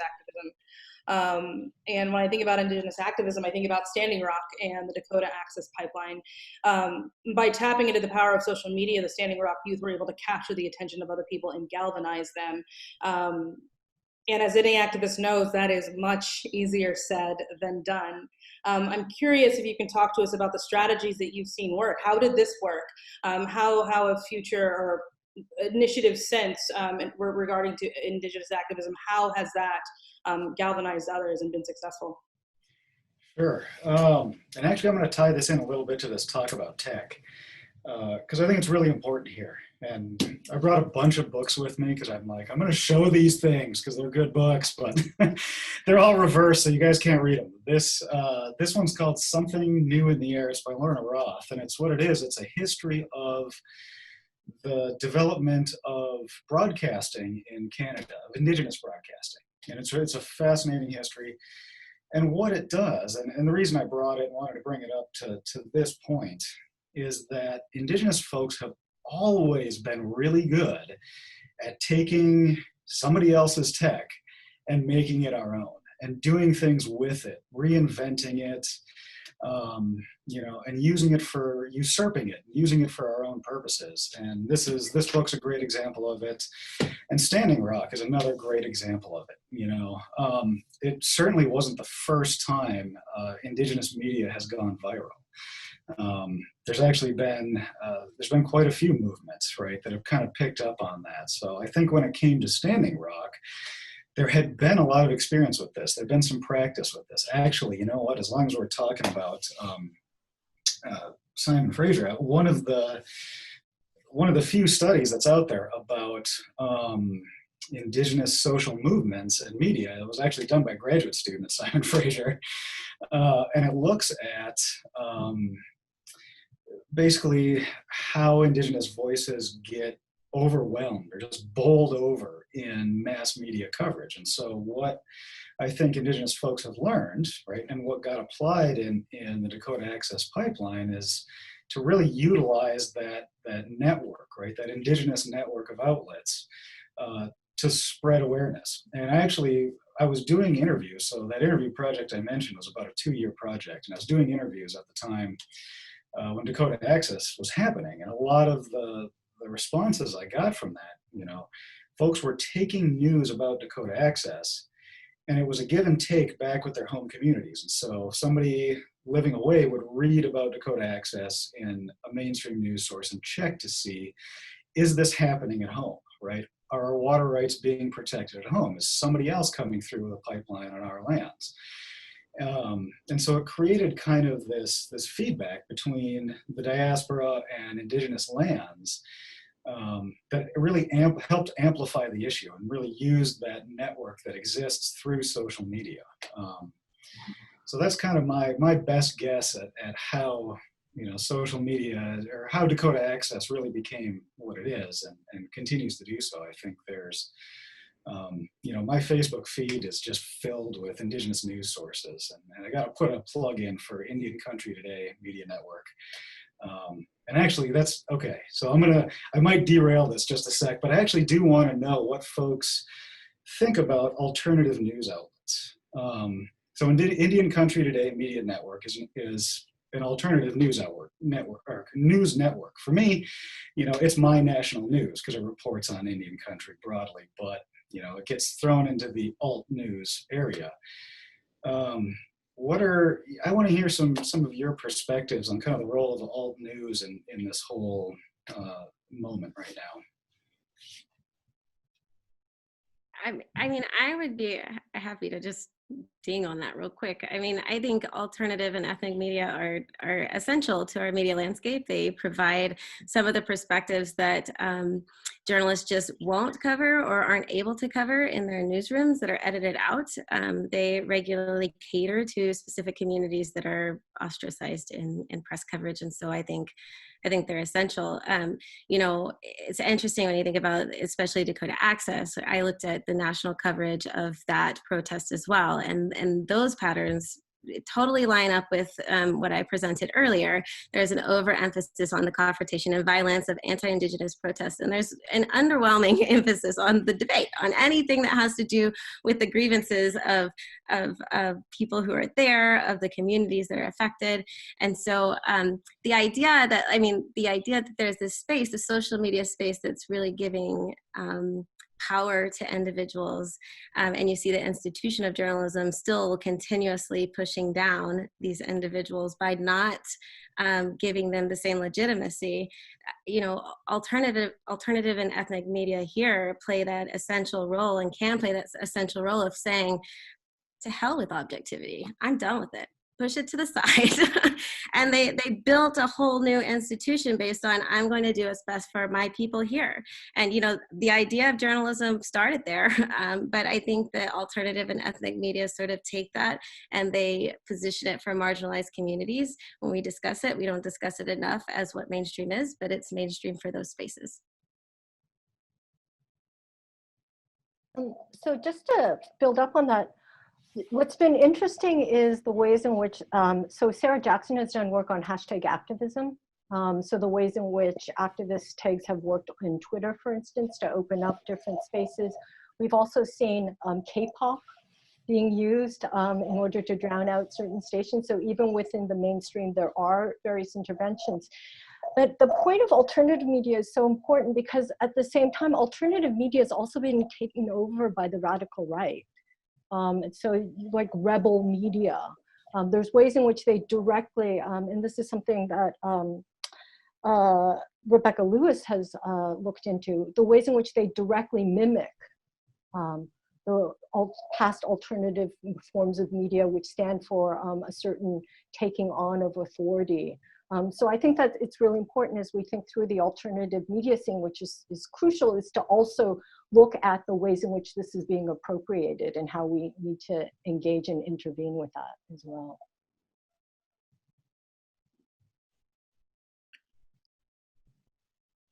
B: activism. And when I think about Indigenous activism, I think about Standing Rock and the Dakota Access Pipeline. By tapping into the power of social media, the Standing Rock youth were able to capture the attention of other people and galvanize them. And as any activist knows, that is much easier said than done. I'm curious if you can talk to us about the strategies that you've seen work. How did this work? How have future or initiatives since regarding to Indigenous activism, how has that galvanized others and been successful?
F: Sure. And actually, I'm going to tie this in a little bit to this talk about tech, because I think it's really important here. And I brought a bunch of books with me because I'm like, I'm going to show these things because they're good books, but they're all reversed, so you guys can't read them. This one's called Something New in the Air. It's by Lorna Roth, and it's what it is. It's a history of the development of broadcasting in Canada, of Indigenous broadcasting. And it's a fascinating history. And what it does, and the reason I brought it and wanted to bring it up to this point, is that Indigenous folks have always been really good at taking somebody else's tech and making it our own and doing things with it, reinventing it, and using it for usurping it, using it for our own purposes. And this book's a great example of it. And Standing Rock is another great example of it. It certainly wasn't the first time Indigenous media has gone viral. There's actually been there's been quite a few movements, right, that have kind of picked up on that. So I think when it came to Standing Rock, there had been a lot of experience with this. There'd been some practice with this. Actually, you know what? As long as we're talking about Simon Fraser, one of the few studies that's out there about Indigenous social movements and media, it was actually done by a graduate student at Simon Fraser, and it looks at basically how Indigenous voices get overwhelmed or just bowled over in mass media coverage. And so what I think Indigenous folks have learned, right, and what got applied in the Dakota Access Pipeline is to really utilize that network, right, that Indigenous network of outlets to spread awareness. And I was doing interviews. So that interview project I mentioned was about a 2-year project. And I was doing interviews at the time when Dakota Access was happening. And a lot of the responses I got from that, folks were taking news about Dakota Access, and it was a give and take back with their home communities. And so somebody living away would read about Dakota Access in a mainstream news source and check to see, is this happening at home, right? Are our water rights being protected at home? Is somebody else coming through with a pipeline on our lands? And so it created kind of this feedback between the diaspora and Indigenous lands that really helped amplify the issue and really used that network that exists through social media. So that's kind of my best guess at how social media, or how Dakota Access really became what it is and continues to do so. I think there's my Facebook feed is just filled with Indigenous news sources, and I got to put a plug in for Indian Country Today Media Network. And actually, that's okay. So I might derail this just a sec, but I actually do want to know what folks think about alternative news outlets. So Indian Country Today Media Network is an alternative news network. For me, it's my national news because it reports on Indian country broadly, but it gets thrown into the alt news area. I want to hear some of your perspectives on kind of the role of alt news in this whole moment right now.
D: I would be happy to just ding on that real quick. I think alternative and ethnic media are essential to our media landscape. They provide some of the perspectives that journalists just won't cover or aren't able to cover in their newsrooms that are edited out. They regularly cater to specific communities that are ostracized in press coverage. And so I think they're essential. It's interesting when you think about, especially Dakota Access. I looked at the national coverage of that protest as well. And those patterns totally line up with what I presented earlier. There's an overemphasis on the confrontation and violence of anti-Indigenous protests, and there's an underwhelming emphasis on the debate, on anything that has to do with the grievances of people who are there, of the communities that are affected. And so the idea that there's this space, the social media space, that's really giving power to individuals, and you see the institution of journalism still continuously pushing down these individuals by not giving them the same legitimacy. Alternative and ethnic media here play that essential role, and can play that essential role of saying, to hell with objectivity. I'm done with it. push it to the side. And they built a whole new institution based on, I'm going to do what's best for my people here. And, you know, the idea of journalism started there, but I think that alternative and ethnic media sort of take that and they position it for marginalized communities. When we discuss it, we don't discuss it enough as what mainstream is, but it's mainstream for those spaces.
C: So just to build up on that, what's been interesting is the ways in which, so Sarah Jackson has done work on hashtag activism. So the ways in which activist tags have worked in Twitter, for instance, to open up different spaces. We've also seen K-pop being used in order to drown out certain stations. So even within the mainstream, there are various interventions. But the point of alternative media is so important because at the same time, alternative media is also being taken over by the radical right. And so like rebel media, there's ways in which they directly, and this is something that Rebecca Lewis has looked into, the ways in which they directly mimic the past alternative forms of media, which stand for a certain taking on of authority. So I think that it's really important as we think through the alternative media scene, which is crucial, is to also look at the ways in which this is being appropriated and how we need to engage and intervene with that as well.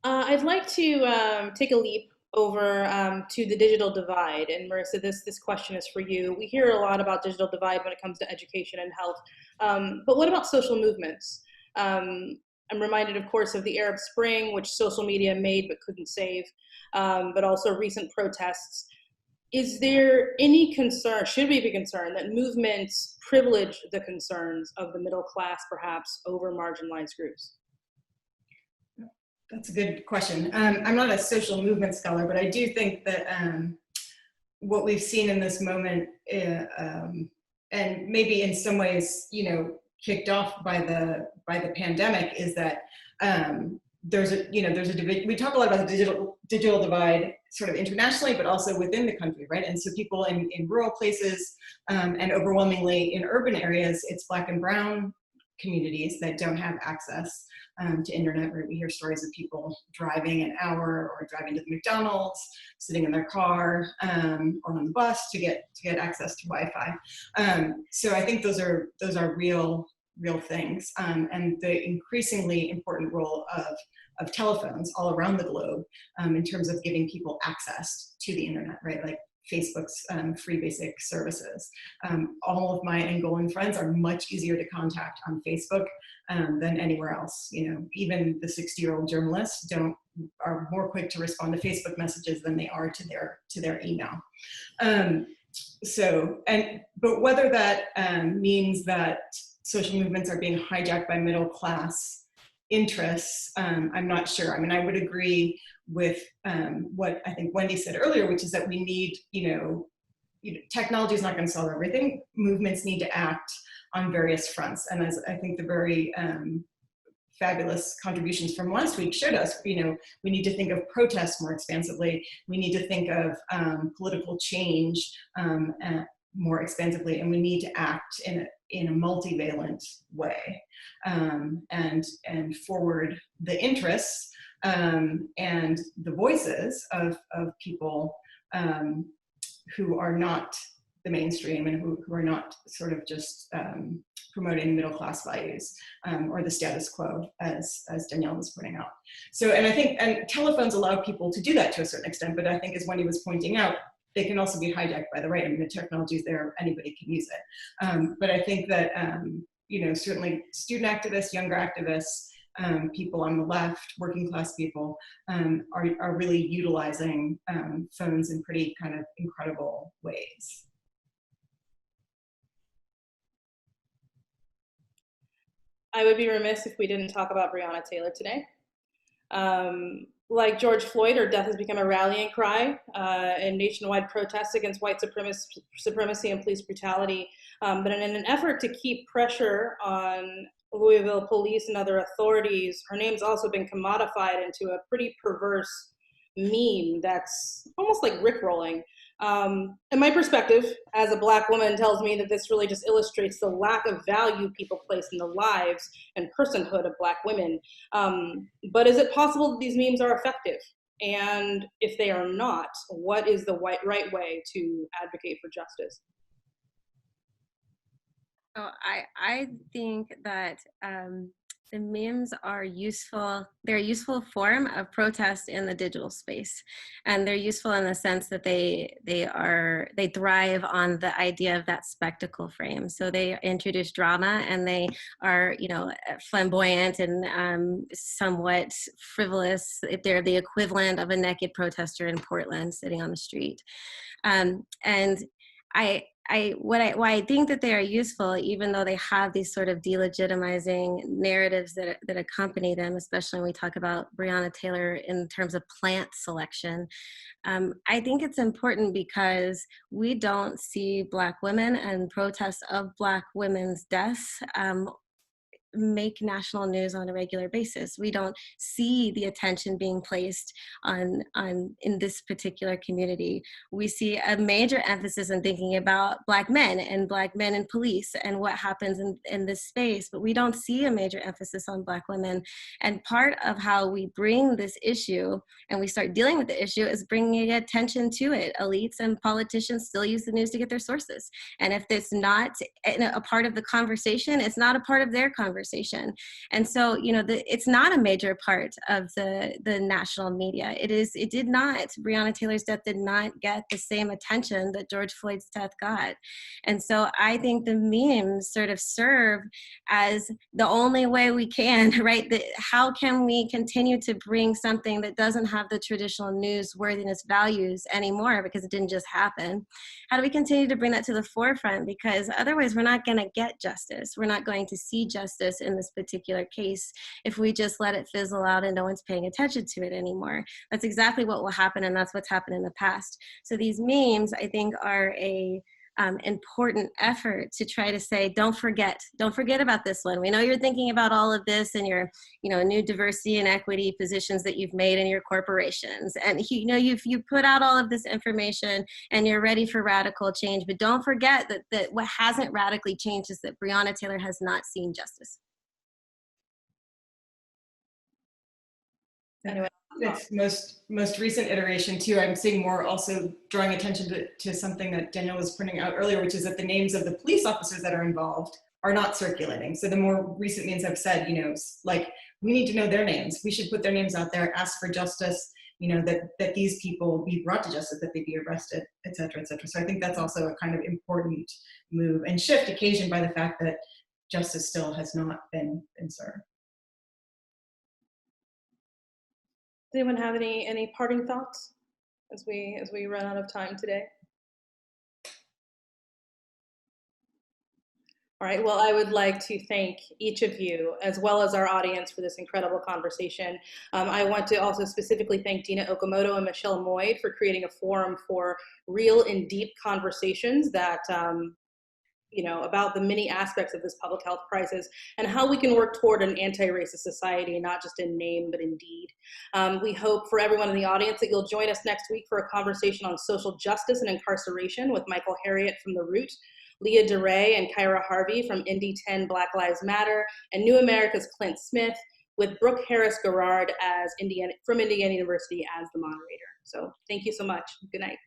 B: I'd like to take a leap over to the digital divide. And Marissa, this question is for you. We hear a lot about digital divide when it comes to education and health, but what about social movements? I'm reminded, of course, of the Arab Spring, which social media made but couldn't save, but also recent protests. Is there any concern, should we be concerned, that movements privilege the concerns of the middle class, perhaps, over marginalized groups?
E: That's a good question. I'm not a social movement scholar, but I do think that what we've seen in this moment, and maybe in some ways, you know, kicked off by the pandemic, is that there's a we talk a lot about the digital divide sort of internationally, but also within the country, right? And so people in rural places and overwhelmingly in urban areas, it's Black and brown communities that don't have access to internet, right? We hear stories of people driving an hour or driving to the McDonald's, sitting in their car or on the bus to get access to Wi-Fi. So I think those are real things, and the increasingly important role of telephones all around the globe in terms of giving people access to the internet, right? Like Facebook's free basic services. All of my Angolan friends are much easier to contact on Facebook than anywhere else. You know, even the 60-year-old journalists are more quick to respond to Facebook messages than they are to their email. But whether that means that social movements are being hijacked by middle class interests, I'm not sure. I mean, I would agree with what I think Wendy said earlier, which is that we need, technology is not going to solve everything. Movements need to act on various fronts. And as I think the very fabulous contributions from last week showed us, we need to think of protests more expansively. We need to think of political change more expansively, and we need to act in a multivalent way and forward the interests and the voices of people who are not the mainstream and who are not sort of just promoting middle class values or the status quo, as Danielle was pointing out. So, and I think, and telephones allow people to do that to a certain extent, but I think as Wendy was pointing out, they can also be hijacked by the right. I mean, the technology is there, anybody can use it. But I think that, certainly student activists, younger activists, people on the left, working class people are really utilizing phones in pretty kind of incredible ways.
B: I would be remiss if we didn't talk about Breonna Taylor today. Like George Floyd, her death has become a rallying cry in nationwide protests against white supremacy and police brutality. But in an effort to keep pressure on Louisville police and other authorities, her name's also been commodified into a pretty perverse meme that's almost like rickrolling. And my perspective as a Black woman tells me that this really just illustrates the lack of value people place in the lives and personhood of Black women. But is it possible that these memes are effective? And if they are not, what is the right way to advocate for justice?
D: So I think that the memes are useful. They're a useful form of protest in the digital space, and they're useful in the sense that they thrive on the idea of that spectacle frame. So they introduce drama, and they are, you know, flamboyant and somewhat frivolous. They're the equivalent of a naked protester in Portland sitting on the street, and why I think that they are useful, even though they have these sort of delegitimizing narratives that accompany them, especially when we talk about Breonna Taylor in terms of plant selection. I think it's important because we don't see Black women and protests of Black women's deaths make national news on a regular basis. We don't see the attention being placed on in this particular community. We see a major emphasis on thinking about Black men in police and what happens in this space, but we don't see a major emphasis on Black women. And part of how we bring this issue and we start dealing with the issue is bringing attention to it. Elites and politicians still use the news to get their sources. And if it's not a part of the conversation, it's not a part of their conversation. And so, you know, it's not a major part of the national media. Breonna Taylor's death did not get the same attention that George Floyd's death got. And so I think the memes sort of serve as the only way we can, right? How can we continue to bring something that doesn't have the traditional newsworthiness values anymore, because it didn't just happen? How do we continue to bring that to the forefront? Because otherwise we're not going to get justice. We're not going to see justice in this particular case if we just let it fizzle out and no one's paying attention to it anymore. That's exactly what will happen, and that's what's happened in the past. So these memes, I think, are a important effort to try to say, don't forget about this one. We know you're thinking about all of this and your, you know, new diversity and equity positions that you've made in your corporations. And you know, you put out all of this information and you're ready for radical change, but don't forget that what hasn't radically changed is that Breonna Taylor has not seen justice.
B: Anyway.
E: Its most recent iteration too, I'm seeing more also drawing attention to something that Danielle was pointing out earlier, which is that the names of the police officers that are involved are not circulating. So the more recent memes have said, you know, like, we need to know their names. We should put their names out there, ask for justice, you know, that these people be brought to justice, that they be arrested, et cetera, et cetera. So I think that's also a kind of important move and shift occasioned by the fact that justice still has not been served.
B: Does anyone have any parting thoughts as we run out of time today? All right, well, I would like to thank each of you as well as our audience for this incredible conversation. I want to also specifically thank Dina Okamoto and Michelle Moyd for creating a forum for real and deep conversations that you know, about the many aspects of this public health crisis and how we can work toward an anti-racist society, not just in name, but in deed. We hope for everyone in the audience that you'll join us next week for a conversation on social justice and incarceration with Michael Harriott from The Root, Leah DeRay and Kyra Harvey from Indy 10 Black Lives Matter, and New America's Clint Smith, with Brooke Harris Garrard from Indiana University as the moderator. So thank you so much. Good night.